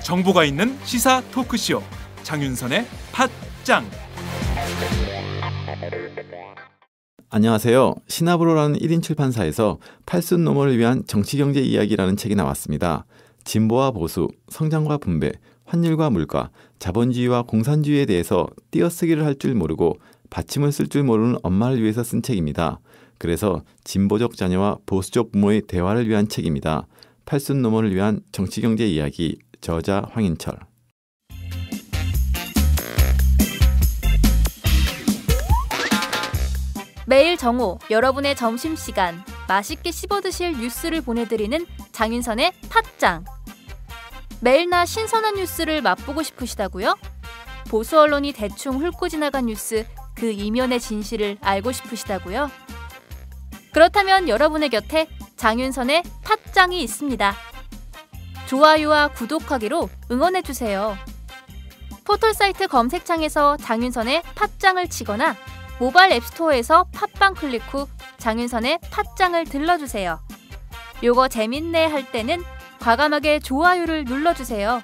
정보가 있는 시사 토크쇼 장윤선의 팟짱. 안녕하세요. 시나브로라는 1인 출판사에서 팔순노모를 위한 정치경제 이야기라는 책이 나왔습니다. 진보와 보수, 성장과 분배, 환율과 물가, 자본주의와 공산주의에 대해서 띄어쓰기를 할 줄 모르고 받침을 쓸 줄 모르는 엄마를 위해서 쓴 책입니다. 그래서 진보적 자녀와 보수적 부모의 대화를 위한 책입니다. 팔순노모를 위한 정치경제 이야기, 저자 황인철. 매일 정오 여러분의 점심시간 맛있게 씹어드실 뉴스를 보내드리는 장윤선의 팟짱. 매일나 신선한 뉴스를 맛보고 싶으시다고요? 보수 언론이 대충 훑고 지나간 뉴스 그 이면의 진실을 알고 싶으시다고요? 그렇다면 여러분의 곁에 장윤선의 팟짱이 있습니다. 좋아요와 구독하기로 응원해주세요. 포털사이트 검색창에서 장윤선의 팟짱을 치거나 모바일 앱스토어에서 팟빵 클릭 후 장윤선의 팟짱을 들러주세요. 요거 재밌네 할 때는 과감하게 좋아요를 눌러주세요.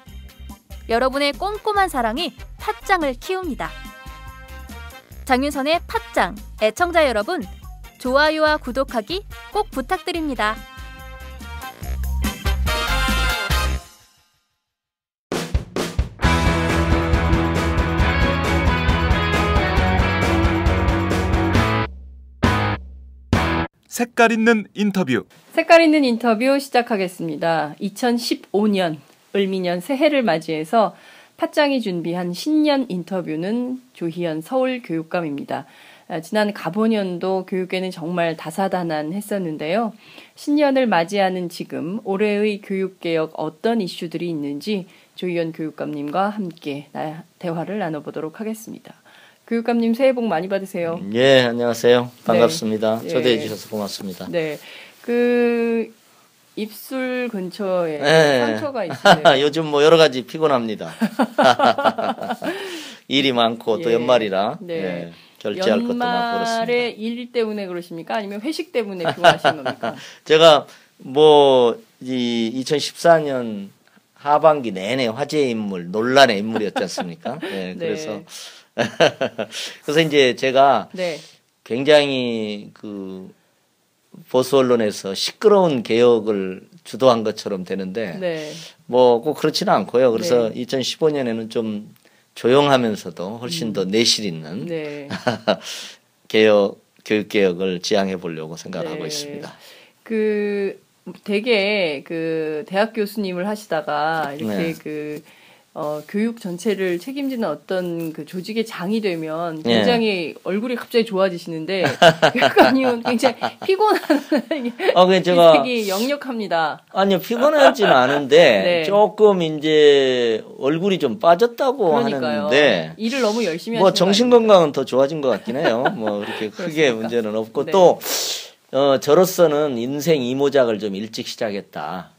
여러분의 꼼꼼한 사랑이 팟짱을 키웁니다. 장윤선의 팟짱, 애청자 여러분, 좋아요와 구독하기 꼭 부탁드립니다. 색깔 있는 인터뷰. 색깔 있는 인터뷰 시작하겠습니다. 2015년 을미년 새해를 맞이해서 팟짱이 준비한 신년 인터뷰는 조희연 서울교육감입니다. 지난 가보년도 교육계는 정말 다사다난했었는데요. 신년을 맞이하는 지금 올해의 교육개혁 어떤 이슈들이 있는지 조희연 교육감님과 함께 대화를 나눠보도록 하겠습니다. 교육감님 새해 복 많이 받으세요. 예, 안녕하세요. 반갑습니다. 네. 초대해 주셔서 고맙습니다. 네, 입술 근처에 상처가 있어요. 요즘 뭐 여러 가지 피곤합니다. 일이 많고 또 연말이라 결제할 것도 많고 그렇습니다. 연말에 일 때문에 그러십니까? 아니면 회식 때문에 피곤하신 겁니까? 제가 이 2014년 하반기 내내 화제의 인물, 논란의 인물이었지 않습니까? 네, 그래서 그래서 이제 제가 굉장히 보수 언론에서 시끄러운 개혁을 주도한 것처럼 되는데 뭐 꼭 그렇지는 않고요. 그래서 2015년에는 좀 조용하면서도 훨씬 더 내실 있는 교육 개혁을 지향해 보려고 생각하고 있습니다. 되게 대학 교수님을 하시다가 이렇게 교육 전체를 책임지는 어떤 조직의 장이 되면 굉장히 얼굴이 갑자기 좋아지시는데 교육감님은 굉장히 피곤한 되게 역력합니다. 아니요, 피곤하지는 않은데 조금 이제 얼굴이 좀 빠졌다고 하는데 일을 너무 열심히 뭐 하시는 정신 건강은 더 좋아진 것 같긴 해요. 뭐 그렇게 크게 문제는 없고 또 저로서는 인생 이모작을 좀 일찍 시작했다.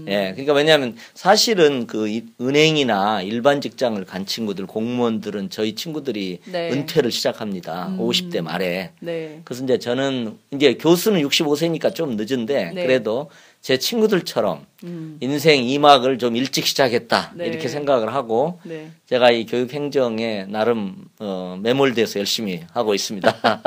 예, 그러니까 왜냐하면 사실은 은행이나 일반 직장을 간 친구들, 공무원들은 저희 친구들이 은퇴를 시작합니다. 50대 말에. 그래서 이제 저는 이제 교수는 65세니까 좀 늦은데 그래도 제 친구들처럼 인생 2막을 좀 일찍 시작했다. 이렇게 생각을 하고 제가 이 교육 행정에 나름 매몰돼서 열심히 하고 있습니다.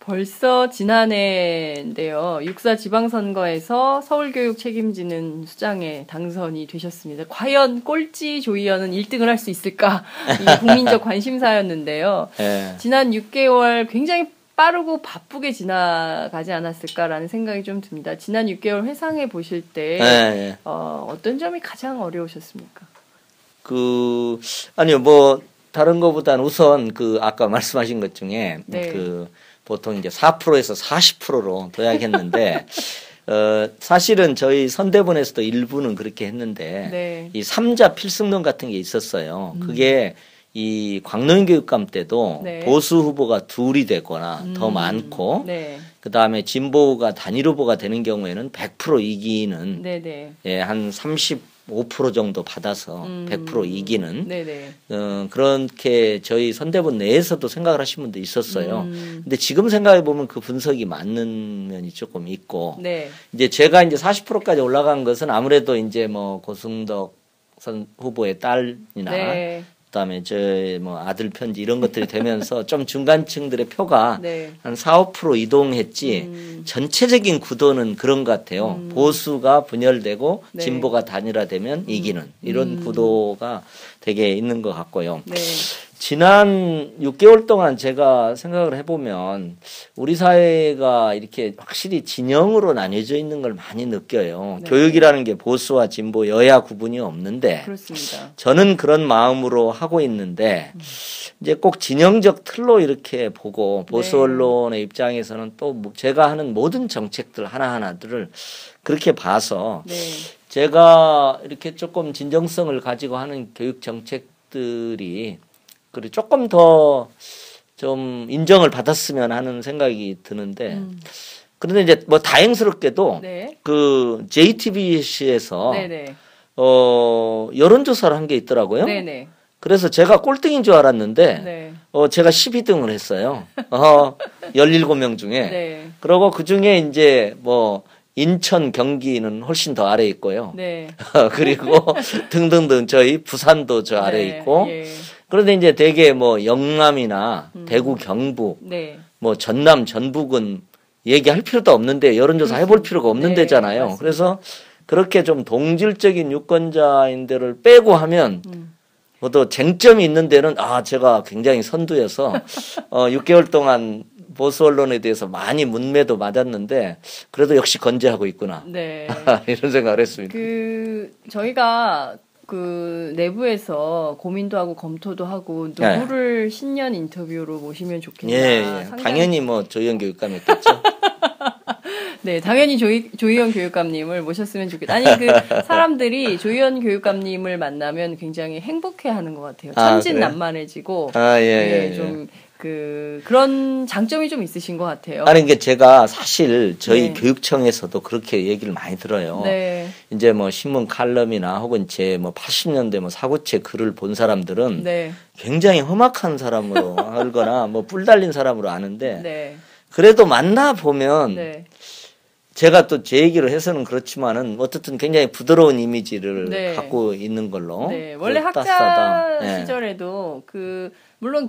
벌써 지난해인데요. 6.4 지방선거에서 서울교육 책임지는 수장에 당선이 되셨습니다. 과연 꼴찌 조희연은 1등을 할 수 있을까? 이게 국민적 관심사였는데요. 지난 6개월 굉장히 빠르고 바쁘게 지나가지 않았을까라는 생각이 좀 듭니다. 지난 6개월 회상해 보실 때 어떤 점이 가장 어려우셨습니까? 아니요, 뭐 다른 것보다는 우선 아까 말씀하신 것 중에 보통 이제 4%에서 40%로 도약했는데 사실은 저희 선대본에서도 일부는 그렇게 했는데 이 3자 필승론 같은 게 있었어요. 그게 이 광노인 교육감 때도 보수 후보가 둘이 되거나 더 많고 그다음에 진보가 단일 후보가 되는 경우에는 100% 이기는 한 30 5% 정도 받아서 100% 이기는 네네. 그렇게 저희 선대본 내에서도 생각을 하신 분도 있었어요. 근데 지금 생각해 보면 그 분석이 맞는 면이 조금 있고 네. 이제 제가 이제 40%까지 올라간 것은 아무래도 이제 뭐 고승덕 후보의 딸이나 네. 그다음에 저 뭐 아들 편지 이런 것들이 되면서 좀 중간층들의 표가 네. 한 4~5% 이동했지 전체적인 구도는 그런 것 같아요. 보수가 분열되고 네. 진보가 단일화되면 이기는 이런 구도가 되게 있는 것 같고요. 네. 지난 6개월 동안 제가 생각을 해보면 우리 사회가 이렇게 확실히 진영으로 나뉘어져 있는 걸 많이 느껴요. 네. 교육이라는 게 보수와 진보 여야 구분이 없는데 그렇습니다. 저는 그런 마음으로 하고 있는데 이제 꼭 진영적 틀로 이렇게 보고 보수 네. 언론의 입장에서는 또 제가 하는 모든 정책들 하나하나들을 그렇게 봐서 네. 제가 이렇게 조금 진정성을 가지고 하는 교육 정책들이 그리고 조금 더 좀 인정을 받았으면 하는 생각이 드는데 그런데 이제 뭐 다행스럽게도 네. 그 JTBC에서 네네. 여론조사를 한 게 있더라고요. 네네. 그래서 제가 꼴등인 줄 알았는데 네. 제가 12등을 했어요. 17명 중에. 네. 그리고 그 중에 이제 뭐 인천, 경기는 훨씬 더 아래 있고요. 네. 그리고 등등등 저희 부산도 저 아래 네. 있고. 예. 그런데 이제 대개 뭐 영남이나 대구, 경북, 네. 뭐 전남, 전북은 얘기할 필요도 없는데 여론조사 해볼 필요가 없는 네, 데잖아요. 맞습니다. 그래서 그렇게 좀 동질적인 유권자인들을 빼고 하면 또 쟁점이 있는 데는 제가 굉장히 선두여서 6개월 동안 보수 언론에 대해서 많이 문매도 맞았는데 그래도 역시 건재하고 있구나. 네. 이런 생각을 했습니다. 저희가 그 내부에서 고민도 하고 검토도 하고 누구를 신년 인터뷰로 모시면 좋겠나. 예. 상당히- 당연히 뭐 조희연 교육감이었겠죠. 네, 당연히 조희연 교육감님을 모셨으면 좋겠다. 아니, 사람들이 조희연 교육감님을 만나면 굉장히 행복해하는 것 같아요. 천진난만해지고. 예. 좀, 그런 장점이 좀 있으신 것 같아요. 아니, 이게 제가 사실 저희 네. 교육청에서도 그렇게 얘기를 많이 들어요. 네. 이제 뭐 신문 칼럼이나 혹은 제 뭐 80년대 뭐 사고체 글을 본 사람들은 네. 굉장히 험악한 사람으로 알거나 뭐 뿔 달린 사람으로 아는데 네. 그래도 만나 보면 네. 제가 또 제 얘기를 해서는 그렇지만은 어쨌든 굉장히 부드러운 이미지를 네. 갖고 있는 걸로. 네. 원래 학자 따스하다. 네. 시절에도 물론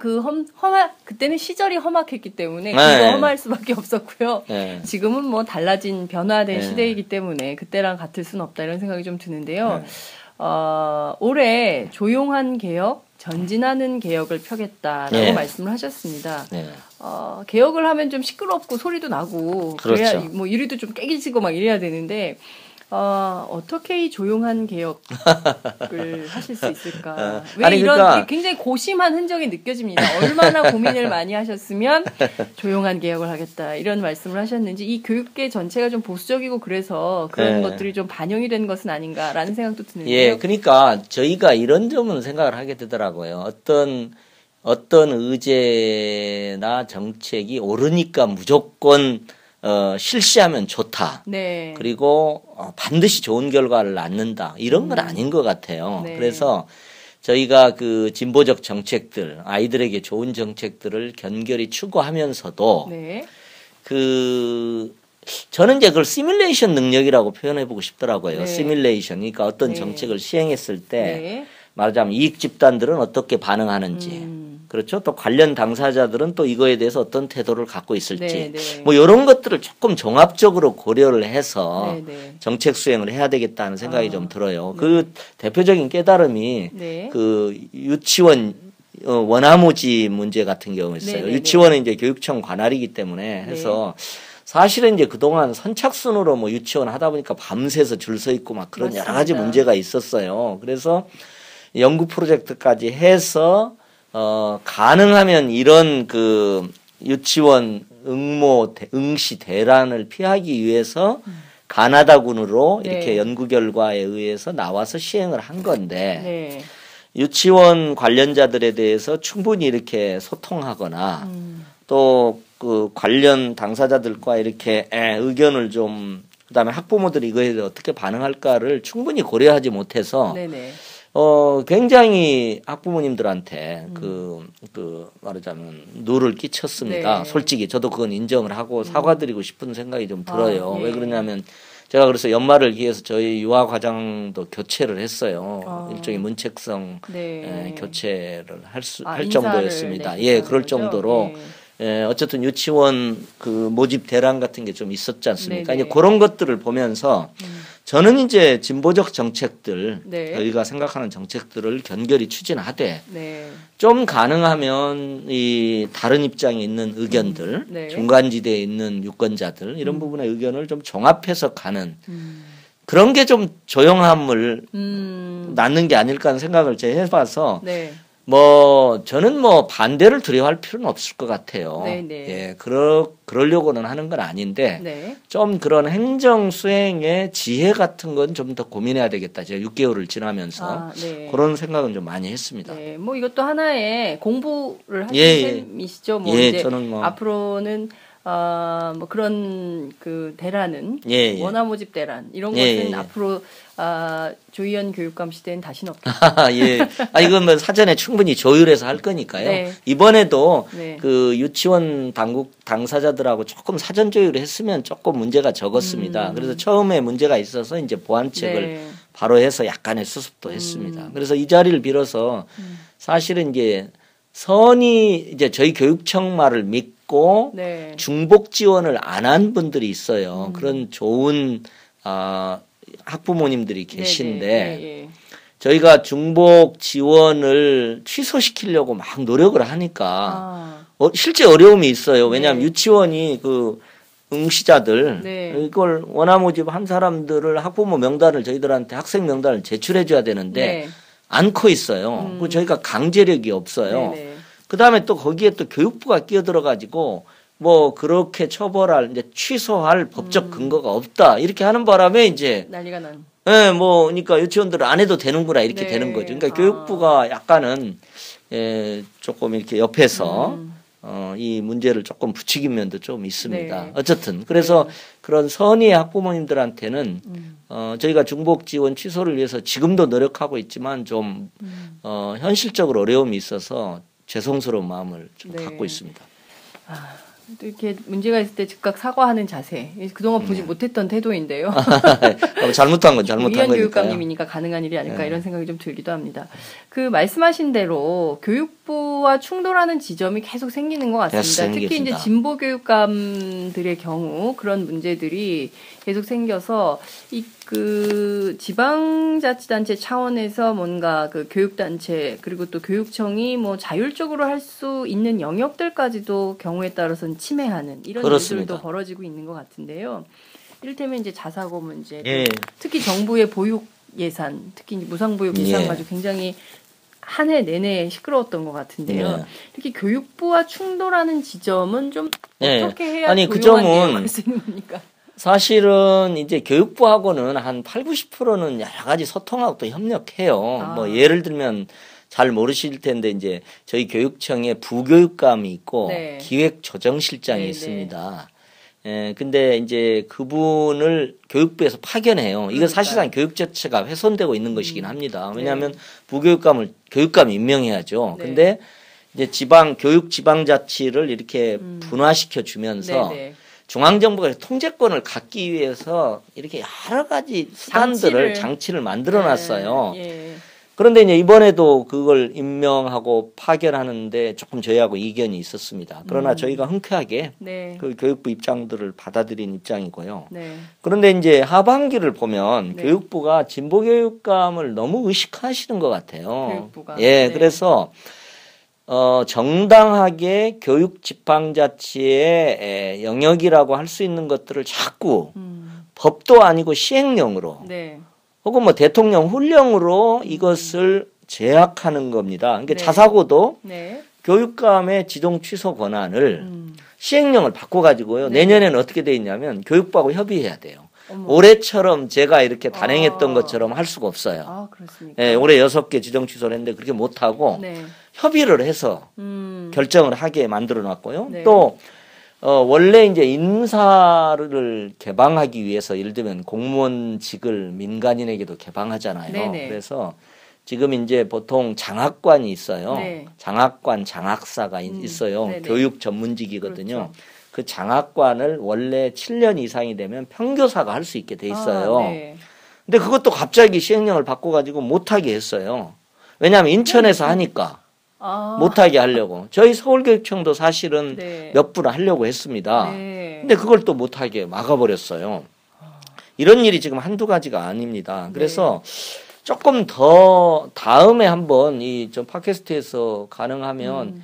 그때는 시절이 험악했기 때문에 네. 그거 험할 수밖에 없었고요. 네. 지금은 뭐 달라진 변화된 네. 시대이기 때문에 그때랑 같을 수는 없다 이런 생각이 좀 드는데요. 네. 올해 조용한 개혁, 전진하는 개혁을 펴겠다라고 네. 말씀을 하셨습니다. 네. 개혁을 하면 좀 시끄럽고 소리도 나고 그렇죠. 그래야 뭐 이리도 좀 깨지고 막 이래야 되는데 어떻게 이 조용한 개혁을 하실 수 있을까? 왜 아니, 이런 그러니까- 굉장히 고심한 흔적이 느껴집니다. 얼마나 고민을 많이 하셨으면 조용한 개혁을 하겠다 이런 말씀을 하셨는지 이 교육계 전체가 좀 보수적이고 그래서 그런 네. 것들이 좀 반영이 된 것은 아닌가라는 생각도 드는데요. 예, 그러니까 저희가 이런 점은 생각을 하게 되더라고요. 어떤 의제나 정책이 옳으니까 무조건 실시하면 좋다. 네. 그리고 반드시 좋은 결과를 낳는다. 이런 건 아닌 것 같아요. 네. 그래서 저희가 그 진보적 정책들, 아이들에게 좋은 정책들을 견결히 추구하면서도 네. 저는 이제 그걸 시뮬레이션 능력이라고 표현해보고 싶더라고요. 네. 시뮬레이션. 그러니까 어떤 네. 정책을 시행했을 때 네. 말하자면 이익 집단들은 어떻게 반응하는지. 그렇죠. 또 관련 당사자들은 또 이거에 대해서 어떤 태도를 갖고 있을지. 네, 네. 뭐 이런 것들을 조금 종합적으로 고려를 해서 네, 네. 정책 수행을 해야 되겠다는 생각이 좀 들어요. 그 대표적인 깨달음이 네. 그 유치원 원화모집 문제 같은 경우 있어요. 네, 네, 유치원은 이제 교육청 관할이기 때문에 해서 사실은 이제 그동안 선착순으로 뭐 유치원 하다 보니까 밤새서 줄 서 있고 막 그런 맞습니다. 여러 가지 문제가 있었어요. 그래서 연구 프로젝트까지 해서 가능하면 이런 그 유치원 응시 대란을 피하기 위해서 가나다군으로 네. 이렇게 연구 결과에 의해서 나와서 시행을 한 건데 네. 유치원 관련자들에 대해서 충분히 이렇게 소통하거나 또 그 관련 당사자들과 이렇게 의견을 좀 그다음에 학부모들이 이거에 대해서 어떻게 반응할까를 충분히 고려하지 못해서 네네. 굉장히 학부모님들한테 말하자면 누를 끼쳤습니다. 네. 솔직히 저도 그건 인정을 하고 사과드리고 싶은 생각이 좀 들어요. 네. 왜 그러냐면 제가 그래서 연말을 기해서 저희 유아 과장도 교체를 했어요. 일종의 문책성 네. 교체를 할 인사를, 정도였습니다. 네, 예, 그럴 거죠? 정도로 어쨌든 유치원 그 모집 대란 같은 게 좀 있었지 않습니까? 네네. 이제 그런 것들을 보면서 저는 이제 진보적 정책들 네. 저희가 생각하는 정책들을 견결히 추진하되 네. 좀 가능하면 이 다른 입장에 있는 의견들 네. 중간지대에 있는 유권자들 이런 부분의 의견을 좀 종합해서 가는 그런 게 좀 조용함을 낳는 게 아닐까 하는 생각을 제가 해봐서 네. 저는 반대를 두려워할 필요는 없을 것 같아요. 네네. 예, 그러려고는 하는 건 아닌데 네. 좀 그런 행정 수행의 지혜 같은 건 좀 더 고민해야 되겠다. 제가 6개월을 지나면서 네. 그런 생각은 좀 많이 했습니다. 네. 이것도 하나의 공부를 하신 예. 셈이시죠. 예, 이제 저는 앞으로는 그런 그 대란은 예. 원화 모집 대란 이런 예, 것은 예. 앞으로 조희연 교육감 시대는 다시는 없겠다. 예. 이건 사전에 충분히 조율해서 할 거니까요. 네. 이번에도 네. 그 유치원 당사자들하고 조금 사전 조율을 했으면 조금 문제가 적었습니다. 그래서 처음에 문제가 있어서 이제 보완책을 네. 바로 해서 약간의 수습도 했습니다. 그래서 이 자리를 빌어서 사실은 이제 선이 이제 저희 교육청 말을 믿고 네. 중복 지원을 안 한 분들이 있어요. 그런 좋은 학부모님들이 계신데 네. 저희가 중복 지원을 취소시키려고 막 노력을 하니까 실제 어려움이 있어요. 왜냐하면 네. 유치원이 그 응시자들 네. 이걸 원화 모집한 사람들을 학부모 명단을 저희들한테 학생 명단을 제출해 줘야 되는데 네. 않고 있어요. 그리고 저희가 강제력이 없어요. 네네. 그다음에 또 거기에 또 교육부가 끼어들어 가지고 그렇게 처벌할 이제 취소할 법적 근거가 없다. 이렇게 하는 바람에 이제 난리가 난. 그러니까 유치원들은 안 해도 되는구나 이렇게 네. 되는 거죠. 그러니까 교육부가 약간은 조금 이렇게 옆에서 이 문제를 조금 부추긴 면도 좀 있습니다. 네. 어쨌든 그래서 그런 선의의 학부모님들한테는 저희가 중복 지원 취소를 위해서 지금도 노력하고 있지만 좀 현실적으로 어려움이 있어서 죄송스러운 마음을 좀 네. 갖고 있습니다. 또 이렇게 문제가 있을 때 즉각 사과하는 자세. 그동안 보지 못했던 태도인데요. 잘못한 건 잘못한 위원 거니까요. 교육감님이니까 가능한 일이 아닐까 이런 생각이 좀 들기도 합니다. 그 말씀하신 대로 교육부와 충돌하는 지점이 계속 생기는 것 같습니다. 특히 이제 진보 교육감들의 경우 그런 문제들이 계속 생겨서 그 지방자치단체 차원에서 뭔가 그 교육단체 그리고 또 교육청이 자율적으로 할 수 있는 영역들까지도 경우에 따라서는 침해하는 이런 그렇습니다. 일들도 벌어지고 있는 것 같은데요. 이를테면 이제 자사고 문제, 예. 특히 정부의 보육 예산, 특히 이제 무상보육 예산 가지고 굉장히 한 해 내내 시끄러웠던 것 같은데요. 특히 교육부와 충돌하는 지점은 좀 어떻게 해야 그 점은 할 수 있는 겁니까? 사실은 이제 교육부하고는 한 80~90%는 여러 가지 소통하고 또 협력해요. 예를 들면 잘 모르실 텐데 이제 저희 교육청에 부교육감이 있고 네. 기획조정실장이 네, 있습니다. 근데 이제 그분을 교육부에서 파견해요. 이건 사실상 교육 자체가 훼손되고 있는 것이긴 합니다. 왜냐하면 부교육감을 교육감이 임명해야죠. 네. 근데 이제 교육 지방자치를 이렇게 분화시켜 주면서 중앙정부가 통제권을 갖기 위해서 이렇게 여러 가지 수단들을 장치를 만들어 놨어요. 그런데 이제 이번에도 그걸 임명하고 파견하는데 조금 저희하고 이견이 있었습니다. 그러나 저희가 흔쾌하게 그 교육부 입장들을 받아들인 입장이고요. 그런데 이제 하반기를 보면 교육부가 진보 교육감을 너무 의식하시는 것 같아요. 교육부가. 그래서 정당하게 교육 지방자치의 영역이라고 할 수 있는 것들을 자꾸 법도 아니고 시행령으로 혹은 대통령 훈령으로 이것을 제약하는 겁니다. 그러니까 자사고도 교육감의 지정 취소 권한을 시행령을 바꿔가지고요. 내년에는 어떻게 돼 있냐면 교육부하고 협의해야 돼요. 올해처럼 제가 이렇게 단행했던 것처럼 할 수가 없어요. 그렇습니까? 올해 6개 지정 취소를 했는데 그렇게 못하고 협의를 해서 결정을 하게 만들어 놨고요. 또 원래 이제 인사를 개방하기 위해서 예를 들면 공무원직을 민간인에게도 개방하잖아요. 네네. 그래서 지금 이제 보통 장학관이 있어요. 네. 장학관, 장학사가 있어요. 네네. 교육 전문직이거든요. 그렇죠. 그 장학관을 원래 7년 이상이 되면 평교사가 할 수 있게 돼 있어요. 네. 근데 그것도 갑자기 시행령을 바꿔가지고 못하게 했어요. 왜냐하면 인천에서 하니까 못하게 하려고. 저희 서울교육청도 사실은 네. 몇 분 하려고 했습니다. 네. 근데 그걸 또 못하게 막아버렸어요. 이런 일이 지금 한두 가지가 아닙니다. 그래서 조금 더 다음에 한번 이 좀 팟캐스트에서 가능하면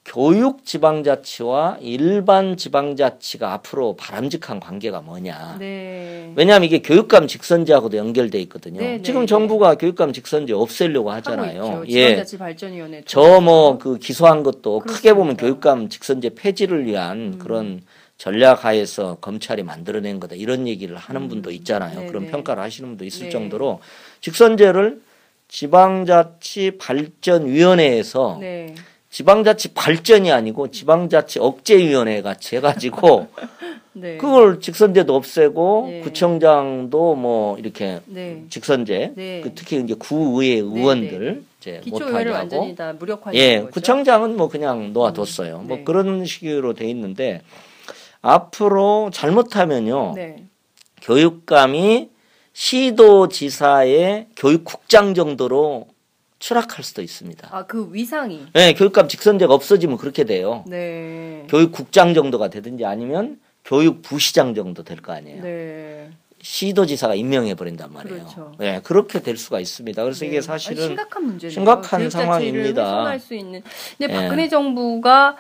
교육 지방자치와 일반 지방자치가 앞으로 바람직한 관계가 뭐냐. 네. 왜냐하면 이게 교육감 직선제하고도 연결돼 있거든요. 네, 지금 네, 정부가 교육감 직선제 없애려고 하고 하잖아요. 있죠. 지방자치 발전위원회. 저 뭐 그 기소한 것도 그렇습니다. 크게 보면 교육감 직선제 폐지를 위한 그런 전략하에서 검찰이 만들어낸 거다. 이런 얘기를 하는 분도 있잖아요. 네, 그런 네. 평가를 하시는 분도 있을 네. 정도로 직선제를 지방자치 발전위원회에서 네. 지방자치 발전이 아니고 지방자치 억제위원회 같이 해가지고 네. 그걸 직선제도 없애고 네. 구청장도 뭐 이렇게 네. 직선제 네. 그 특히 이제 구의회 의원들 이제 못하게 기초의회를 하고 완전히 다 무력화해 예 거죠. 구청장은 뭐 그냥 놓아뒀어요. 네. 뭐 그런 식으로 돼 있는데 앞으로 잘못하면요 네. 교육감이 시도지사의 교육국장 정도로 추락할 수도 있습니다. 아, 그 위상이. 네, 교육감 직선제가 없어지면 그렇게 돼요. 네. 교육국장 정도가 되든지 아니면 교육부시장 정도 될 거 아니에요. 네. 시도지사가 임명해 버린단 말이에요. 그렇죠. 네, 그렇게 될 수가 있습니다. 그래서 네. 이게 사실은 아니, 심각한 문제네요. 심각한 교육 자체를 상황입니다. 훼손할 수 있는. 근데 예. 박근혜 정부가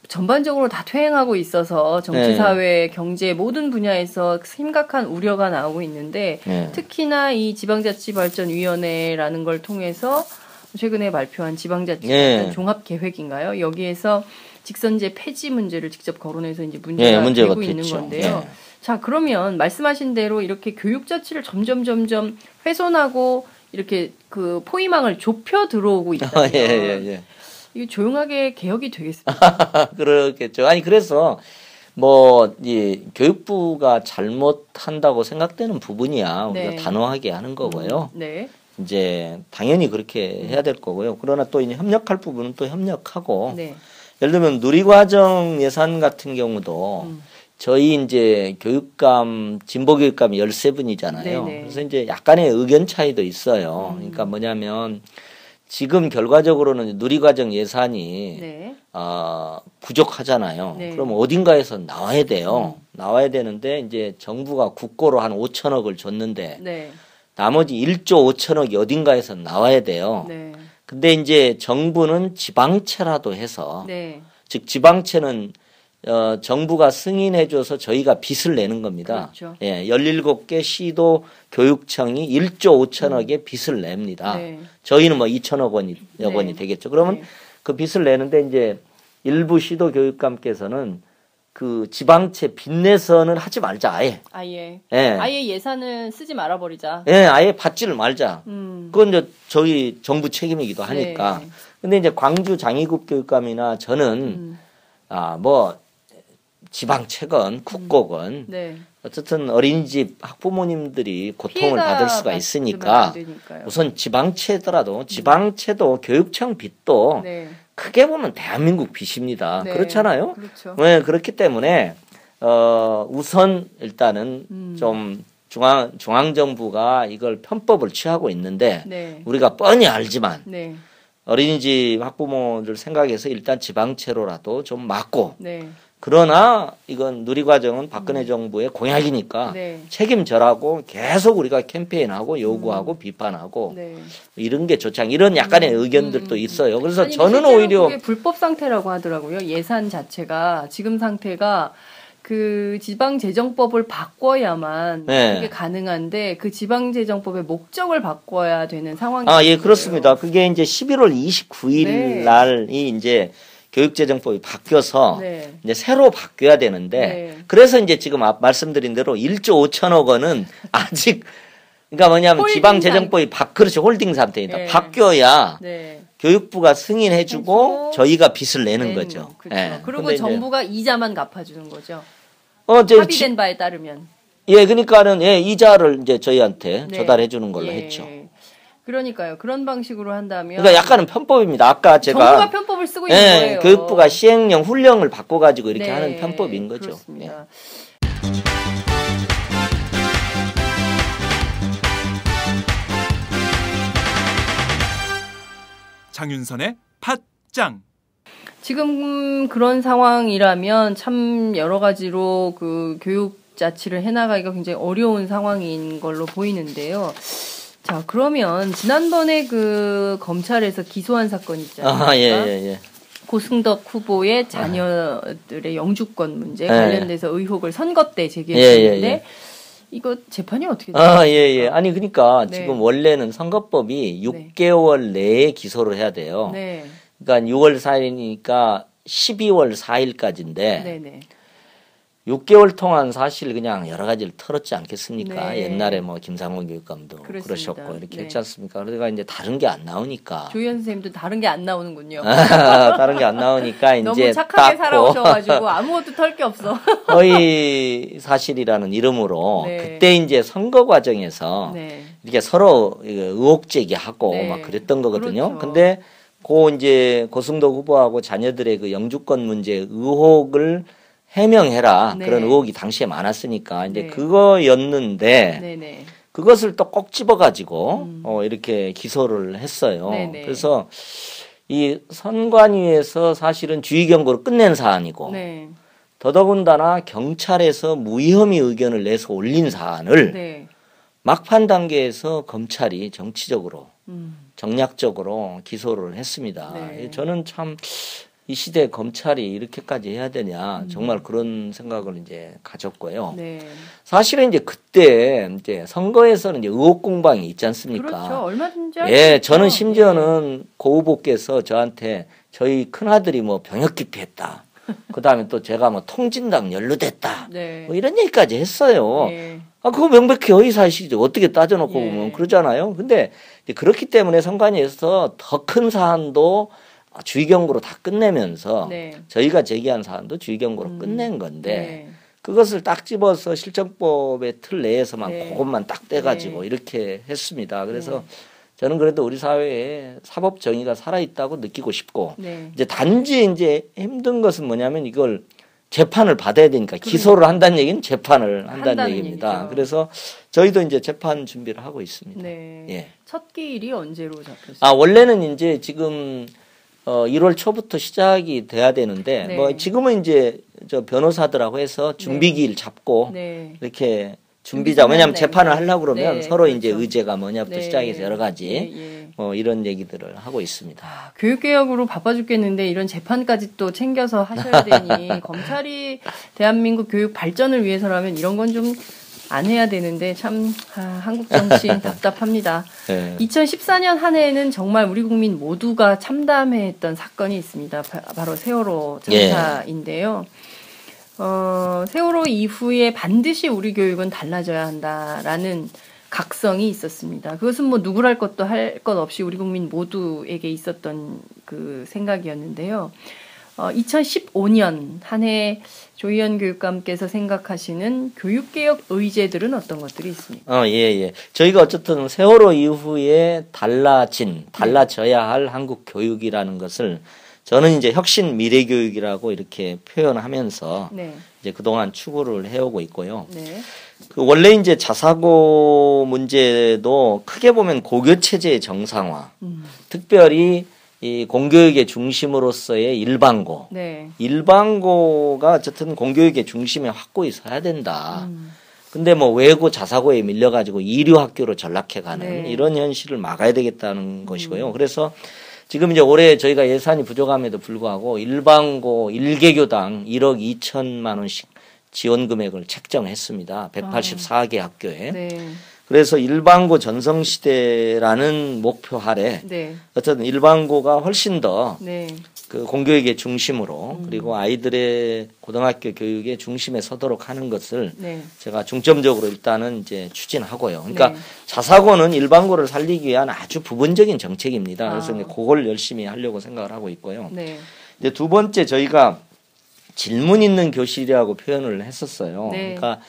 전반적으로 다 퇴행하고 있어서 정치, 사회, 경제 모든 분야에서 심각한 우려가 나오고 있는데 네. 특히나 이 지방자치발전위원회라는 걸 통해서 최근에 발표한 지방자치 네. 종합계획인가요? 여기에서 직선제 폐지 문제를 직접 거론해서 이제 문제가 문제가 되고 있는 됐죠. 건데요. 예. 자, 그러면 말씀하신 대로 이렇게 교육 자치를 점점 훼손하고 이렇게 그 포위망을 좁혀 들어오고 있다면 예. 이거 조용하게 개혁이 되겠습니까? 그렇겠죠. 아니 그래서 뭐 이 교육부가 잘못한다고 생각되는 부분이야 우리가 네. 단호하게 하는 거고요. 네. 이제 당연히 그렇게 해야 될 거고요. 그러나 또 이제 협력할 부분은 또 협력하고 네. 예를 들면 누리과정 예산 같은 경우도 저희 이제 교육감 진보 교육감이 13분이잖아요. 네네. 그래서 이제 약간의 의견 차이도 있어요. 그러니까 뭐냐면 지금 결과적으로는 누리과정 예산이 네. 부족하잖아요. 네. 그럼 어딘가에서 나와야 돼요. 나와야 되는데 이제 정부가 국고로 한 5천억을 줬는데 네. 나머지 1조 5천억이 어딘가에서 나와야 돼요. 네. 근데 이제 정부는 지방채라도 해서 네. 즉 지방채는 정부가 승인해줘서 저희가 빚을 내는 겁니다. 그렇죠. 예, 17개 시도 교육청이 1조 5천억의 빚을 냅니다. 네. 저희는 뭐 2천억 원이 네. 되겠죠. 그러면 네. 그 빚을 내는데 이제 일부 시도 교육감께서는 그 지방채 빚내서는 하지 말자 아예. 아예. 예. 아예 예산은 쓰지 말아버리자. 예, 아예 받지를 말자. 음. 그건 이제 저희 정부 책임이기도 하니까. 네. 근데 이제 광주 장의국 교육감이나 저는 뭐 지방채건 국고건 네. 어쨌든 어린이집 학부모님들이 고통을 피해가 받을 수가 받으면 있으니까 안 되니까요. 우선 지방채더라도 지방채도 교육청 빚도 네. 크게 보면 대한민국 빚입니다. 네. 그렇잖아요. 그렇죠. 네, 그렇기 때문에 우선 일단은 좀 중앙정부가 이걸 편법을 취하고 있는데 네. 우리가 뻔히 알지만 네. 어린이집 학부모들 생각해서 일단 지방채로라도 좀 막고 네. 그러나 이건 누리과정은 박근혜 정부의 공약이니까 네. 책임져라고 계속 우리가 캠페인하고 요구하고 비판하고 네. 이런 게 좋지 않 이런 약간의 의견들도 있어요. 그래서 아니, 저는 실제로 오히려 그게 불법 상태라고 하더라고요. 예산 자체가 지금 상태가 그 지방재정법을 바꿔야만 네. 그게 가능한데 그 지방재정법의 목적을 바꿔야 되는 상황이에요. 예, 그렇습니다. 그게 이제 11월 29일 네. 날이 이제 교육재정법이 바뀌어서 네. 이제 새로 바뀌어야 되는데 네. 그래서 이제 지금 말씀드린 대로 1조 5천억 원은 아직 그러니까 뭐냐면 홀딩 지방재정법이 그렇죠. 홀딩 상태이다. 네. 바뀌어야 네. 교육부가 승인해주고 저희가 빚을 내는 거죠. 그렇죠. 예. 그리고 정부가 이자만 갚아주는 거죠. 이제 합의된 바에 따르면. 예, 그러니까는 예, 이자를 이제 저희한테 네. 조달해 주는 걸로 예. 했죠. 그러니까요. 그런 방식으로 한다면. 그러니까 약간은 편법입니다. 아까 제가 정부가 편법을 쓰고 있는 예, 거예요. 교육부가 시행령 훈령을 바꿔가지고 이렇게 네, 하는 편법인 거죠. 그렇습니다. 장윤선의 팟짱. 지금 그런 상황이라면 참 여러 가지로 그 교육 자치를 해나가기가 굉장히 어려운 상황인 걸로 보이는데요. 자, 그러면 지난번에 그 검찰에서 기소한 사건 있지 않습니까? 예. 고승덕 후보의 자녀들의 영주권 문제 예. 관련돼서 의혹을 선거 때 제기했었는데 예. 이거 재판이 어떻게 됐습니까? 예. 아니, 그러니까 네. 지금 원래는 선거법이 6개월 내에 기소를 해야 돼요. 네. 그러니까 6월 4일이니까 12월 4일까지인데 네네. 6개월 동안 사실 그냥 여러 가지를 털었지 않겠습니까? 네. 옛날에 뭐 김상원 교육감도 그렇습니다. 그러셨고 이렇게 네. 했지 않습니까? 그러니까 이제 다른 게 안 나오니까 조희연 선생님도 다른 게 안 나오는군요. 다른 게 안 나오니까 이제 너무 착하게 닦고 살아오셔가지고 아무것도 털 게 없어. 허위 사실이라는 이름으로 네. 그때 이제 선거 과정에서 네. 이렇게 서로 의혹 제기하고 네. 막 그랬던 거거든요. 그렇죠. 근데 이제 고승덕 후보하고 자녀들의 그 영주권 문제 의혹을 해명해라. 네. 그런 의혹이 당시에 많았으니까 이제 네. 그거였는데 네네. 그것을 또 꼭 집어가지고 이렇게 기소를 했어요. 네네. 그래서 이 선관위에서 사실은 주의 경고를 끝낸 사안이고 네. 더더군다나 경찰에서 무혐의 의견을 내서 올린 사안을 네. 막판 단계에서 검찰이 정치적으로 음. 정략적으로 기소를 했습니다. 네. 저는 참 이 시대 검찰이 이렇게까지 해야 되냐 정말 그런 생각을 이제 가졌고요. 네. 사실은 이제 그때 이제 선거에서는 이제 의혹 공방이 있지 않습니까? 그렇죠. 얼마든지 할 수 예, 있죠. 저는 심지어는 고 후보께서 저한테 저희 큰 아들이 뭐 병역 기피했다. 그 다음에 또 제가 뭐 통진당 연루됐다. 네. 뭐 이런 얘기까지 했어요. 예. 그거 명백히 허위 사실이죠. 어떻게 따져놓고 예. 보면 그러잖아요. 근데 이제 그렇기 때문에 선관위에서 더 큰 사안도 주의 경고로 다 끝내면서 네. 저희가 제기한 사안도 주의 경고로 끝낸 건데 네. 그것을 딱 집어서 실정법의 틀 내에서만 네. 그것만 딱 떼가지고 네. 이렇게 했습니다. 그래서 저는 그래도 우리 사회에 사법 정의가 살아있다고 느끼고 싶고 네. 이제 단지 이제 힘든 것은 뭐냐면 이걸 재판을 받아야 되니까 기소를 한다는 얘기는 재판을 한다는 얘기입니다. 얘기죠. 그래서 저희도 이제 재판 준비를 하고 있습니다. 네. 예. 첫 기일이 언제로 잡혔어요? 원래는 이제 지금 1월 초부터 시작이 돼야 되는데 네. 뭐 지금은 이제 저 변호사들하고 해서 준비기일 잡고 네. 이렇게 준비자 왜냐하면 네. 재판을 하려고 그러면 네, 서로 그렇죠. 이제 의제가 뭐냐부터 네. 시작해서 여러 가지 예. 이런 얘기들을 하고 있습니다. 교육개혁으로 바빠 죽겠는데 이런 재판까지 또 챙겨서 하셔야 되니 검찰이 대한민국 교육 발전을 위해서라면 이런 건 좀 안 해야 되는데 참 한국 정치 답답합니다. 네. 2014년 한 해에는 정말 우리 국민 모두가 참담해했던 사건이 있습니다. 바로 세월호 참사인데요. 세월호 이후에 반드시 우리 교육은 달라져야 한다라는 각성이 있었습니다. 그것은 뭐 누구랄 것도 할 것 없이 우리 국민 모두에게 있었던 그 생각이었는데요. 2015년 한 해 조희연 교육감께서 생각하시는 교육개혁 의제들은 어떤 것들이 있습니까? 예. 저희가 어쨌든 세월호 이후에 달라져야 할 한국 교육이라는 것을 저는 이제 혁신 미래 교육이라고 이렇게 표현하면서 네. 이제 그동안 추구를 해오고 있고요. 네. 원래 이제 자사고 문제도 크게 보면 고교 체제의 정상화, 특별히 이 공교육의 중심으로서의 일반고, 네. 일반고가 어쨌든 공교육의 중심에 확고히 서야 된다. 근데 뭐 외고 자사고에 밀려가지고 이류 학교로 전락해가는 네. 이런 현실을 막아야 되겠다는 것이고요. 그래서 지금 이제 올해 저희가 예산이 부족함에도 불구하고 일반고 1개교당 1억 2천만 원씩 지원 금액을 책정했습니다. 184개 학교에. 네. 그래서 일반고 전성시대라는 목표 아래 네. 어쨌든 일반고가 훨씬 더 네. 그 공교육의 중심으로 그리고 아이들의 고등학교 교육의 중심에 서도록 하는 것을 네. 제가 중점적으로 일단은 이제 추진하고요. 그러니까 네. 자사고는 일반고를 살리기 위한 아주 부분적인 정책입니다. 그래서 아. 이제 그걸 열심히 하려고 생각을 하고 있고요. 네. 이제 두 번째 저희가 질문 있는 교실이라고 표현을 했었어요. 네. 그러니까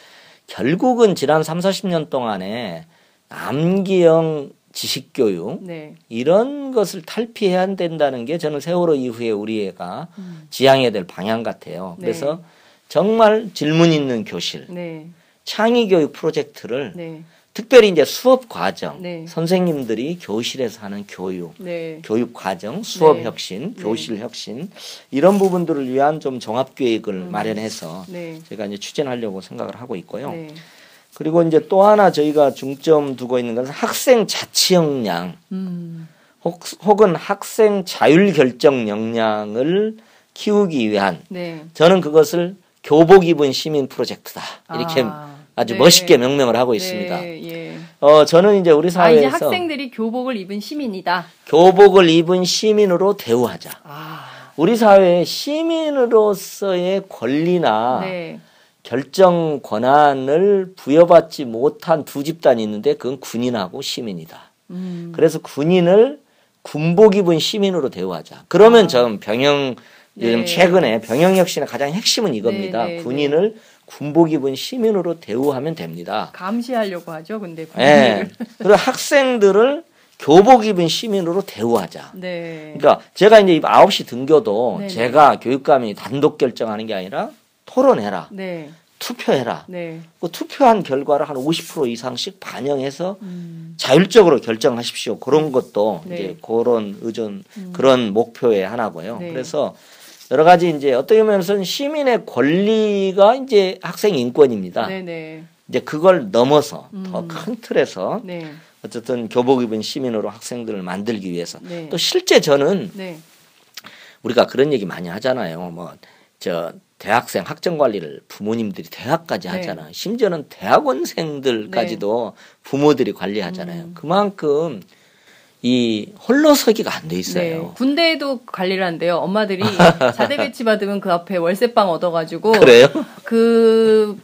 결국은 지난 30-40년 동안에 암기형 지식교육 네. 이런 것을 탈피해야 된다는 게 저는 세월호 이후에 우리 애가 지향해야 될 방향 같아요. 네. 그래서 정말 질문 있는 교실, 네. 창의교육 프로젝트를 네. 특별히 이제 수업 과정, 네. 선생님들이 교실에서 하는 교육, 네. 교육 과정, 수업 네. 혁신, 네. 교실 혁신 이런 부분들을 위한 좀 종합 계획을 마련해서 네. 제가 이제 추진하려고 생각을 하고 있고요. 네. 그리고 이제 또 하나 저희가 중점 두고 있는 것은 학생 자치 역량 혹은 학생 자율 결정 역량을 키우기 위한 네. 저는 그것을 교복 입은 시민 프로젝트다. 이렇게 아주 네. 멋있게 명명을 하고 있습니다. 네. 예. 저는 이제 우리 이제 사회에서 학생들이 교복을 입은 시민이다. 교복을 입은 시민으로 대우하자. 아. 우리 사회의 시민으로서의 권리나 네. 결정 권한을 부여받지 못한 두 집단이 있는데 그건 군인하고 시민이다. 그래서 군인을 군복 입은 시민으로 대우하자. 그러면 전 병영 요즘 네. 최근에 병영혁신의 가장 핵심은 이겁니다. 네, 네, 군인을 군복 입은 시민으로 대우하면 됩니다. 감시하려고 하죠. 근데 예. 그리고 학생들을 교복 입은 시민으로 대우하자. 네. 그러니까 제가 이제 9시 등교도 네네. 제가 교육감이 단독 결정하는 게 아니라 토론해라. 네. 투표해라. 네. 그 투표한 결과를 한 50% 이상씩 반영해서 자율적으로 결정하십시오. 그런 것도 네. 이제 그런 의존 그런 목표의 하나고요. 네. 그래서 여러 가지 이제 어떻게 보면은 시민의 권리가 이제 학생 인권입니다. 네, 네. 이제 그걸 넘어서 더 큰 틀에서 네. 어쨌든 교복 입은 시민으로 학생들을 만들기 위해서 네. 또 실제 저는 네. 우리가 그런 얘기 많이 하잖아요. 뭐 저 대학생 학점 관리를 부모님들이 대학까지 네. 하잖아요. 심지어는 대학원생들까지도 부모들이 관리하잖아요. 그만큼 이 홀로서기가 안 돼 네. 있어요. 군대에도 관리를 한대요. 엄마들이 자대 배치 받으면 그 앞에 월세방 얻어가지고 그래요? 그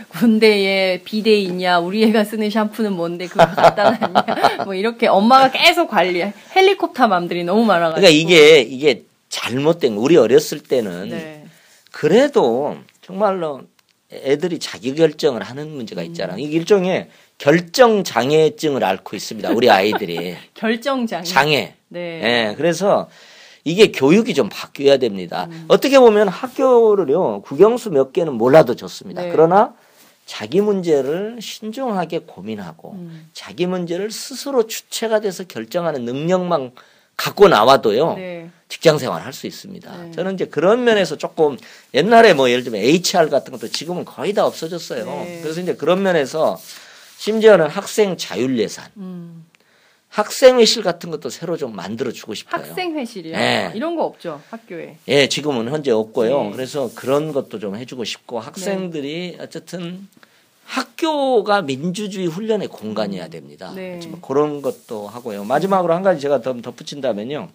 군대에 비데 있냐, 우리 애가 쓰는 샴푸는 뭔데 그거 갖다 놨냐, 뭐 이렇게 엄마가 계속 관리해. 헬리콥터 맘들이 너무 많아가지고. 그러니까 이게 잘못된 거. 우리 어렸을 때는 네. 그래도 정말로 애들이 자기 결정을 하는 문제가 있잖아. 이게 일종의 결정 장애증을 앓고 있습니다. 우리 아이들이. 결정장애. 장애. 네. 예, 그래서 이게 교육이 좀 바뀌어야 됩니다. 어떻게 보면 학교를요, 국영수 몇 개는 몰라도 좋습니다. 네. 그러나 자기 문제를 신중하게 고민하고 자기 문제를 스스로 주체가 돼서 결정하는 능력만 갖고 나와도요, 네. 직장 생활 할 수 있습니다. 네. 저는 이제 그런 면에서 조금 옛날에 뭐 예를 들면 HR 같은 것도 지금은 거의 다 없어졌어요. 네. 그래서 이제 그런 면에서 심지어는 학생 자율 예산, 음. 학생회실 같은 것도 새로 좀 만들어 주고 싶어요. 학생회실이요. 네. 이런 거 없죠 학교에. 예, 지금은 현재 없고요. 네. 그래서 그런 것도 좀 해주고 싶고 학생들이 어쨌든 학교가 민주주의 훈련의 공간이어야 됩니다. 네. 지금 그런 것도 하고요. 마지막으로 한 가지 제가 더 덧붙인다면요.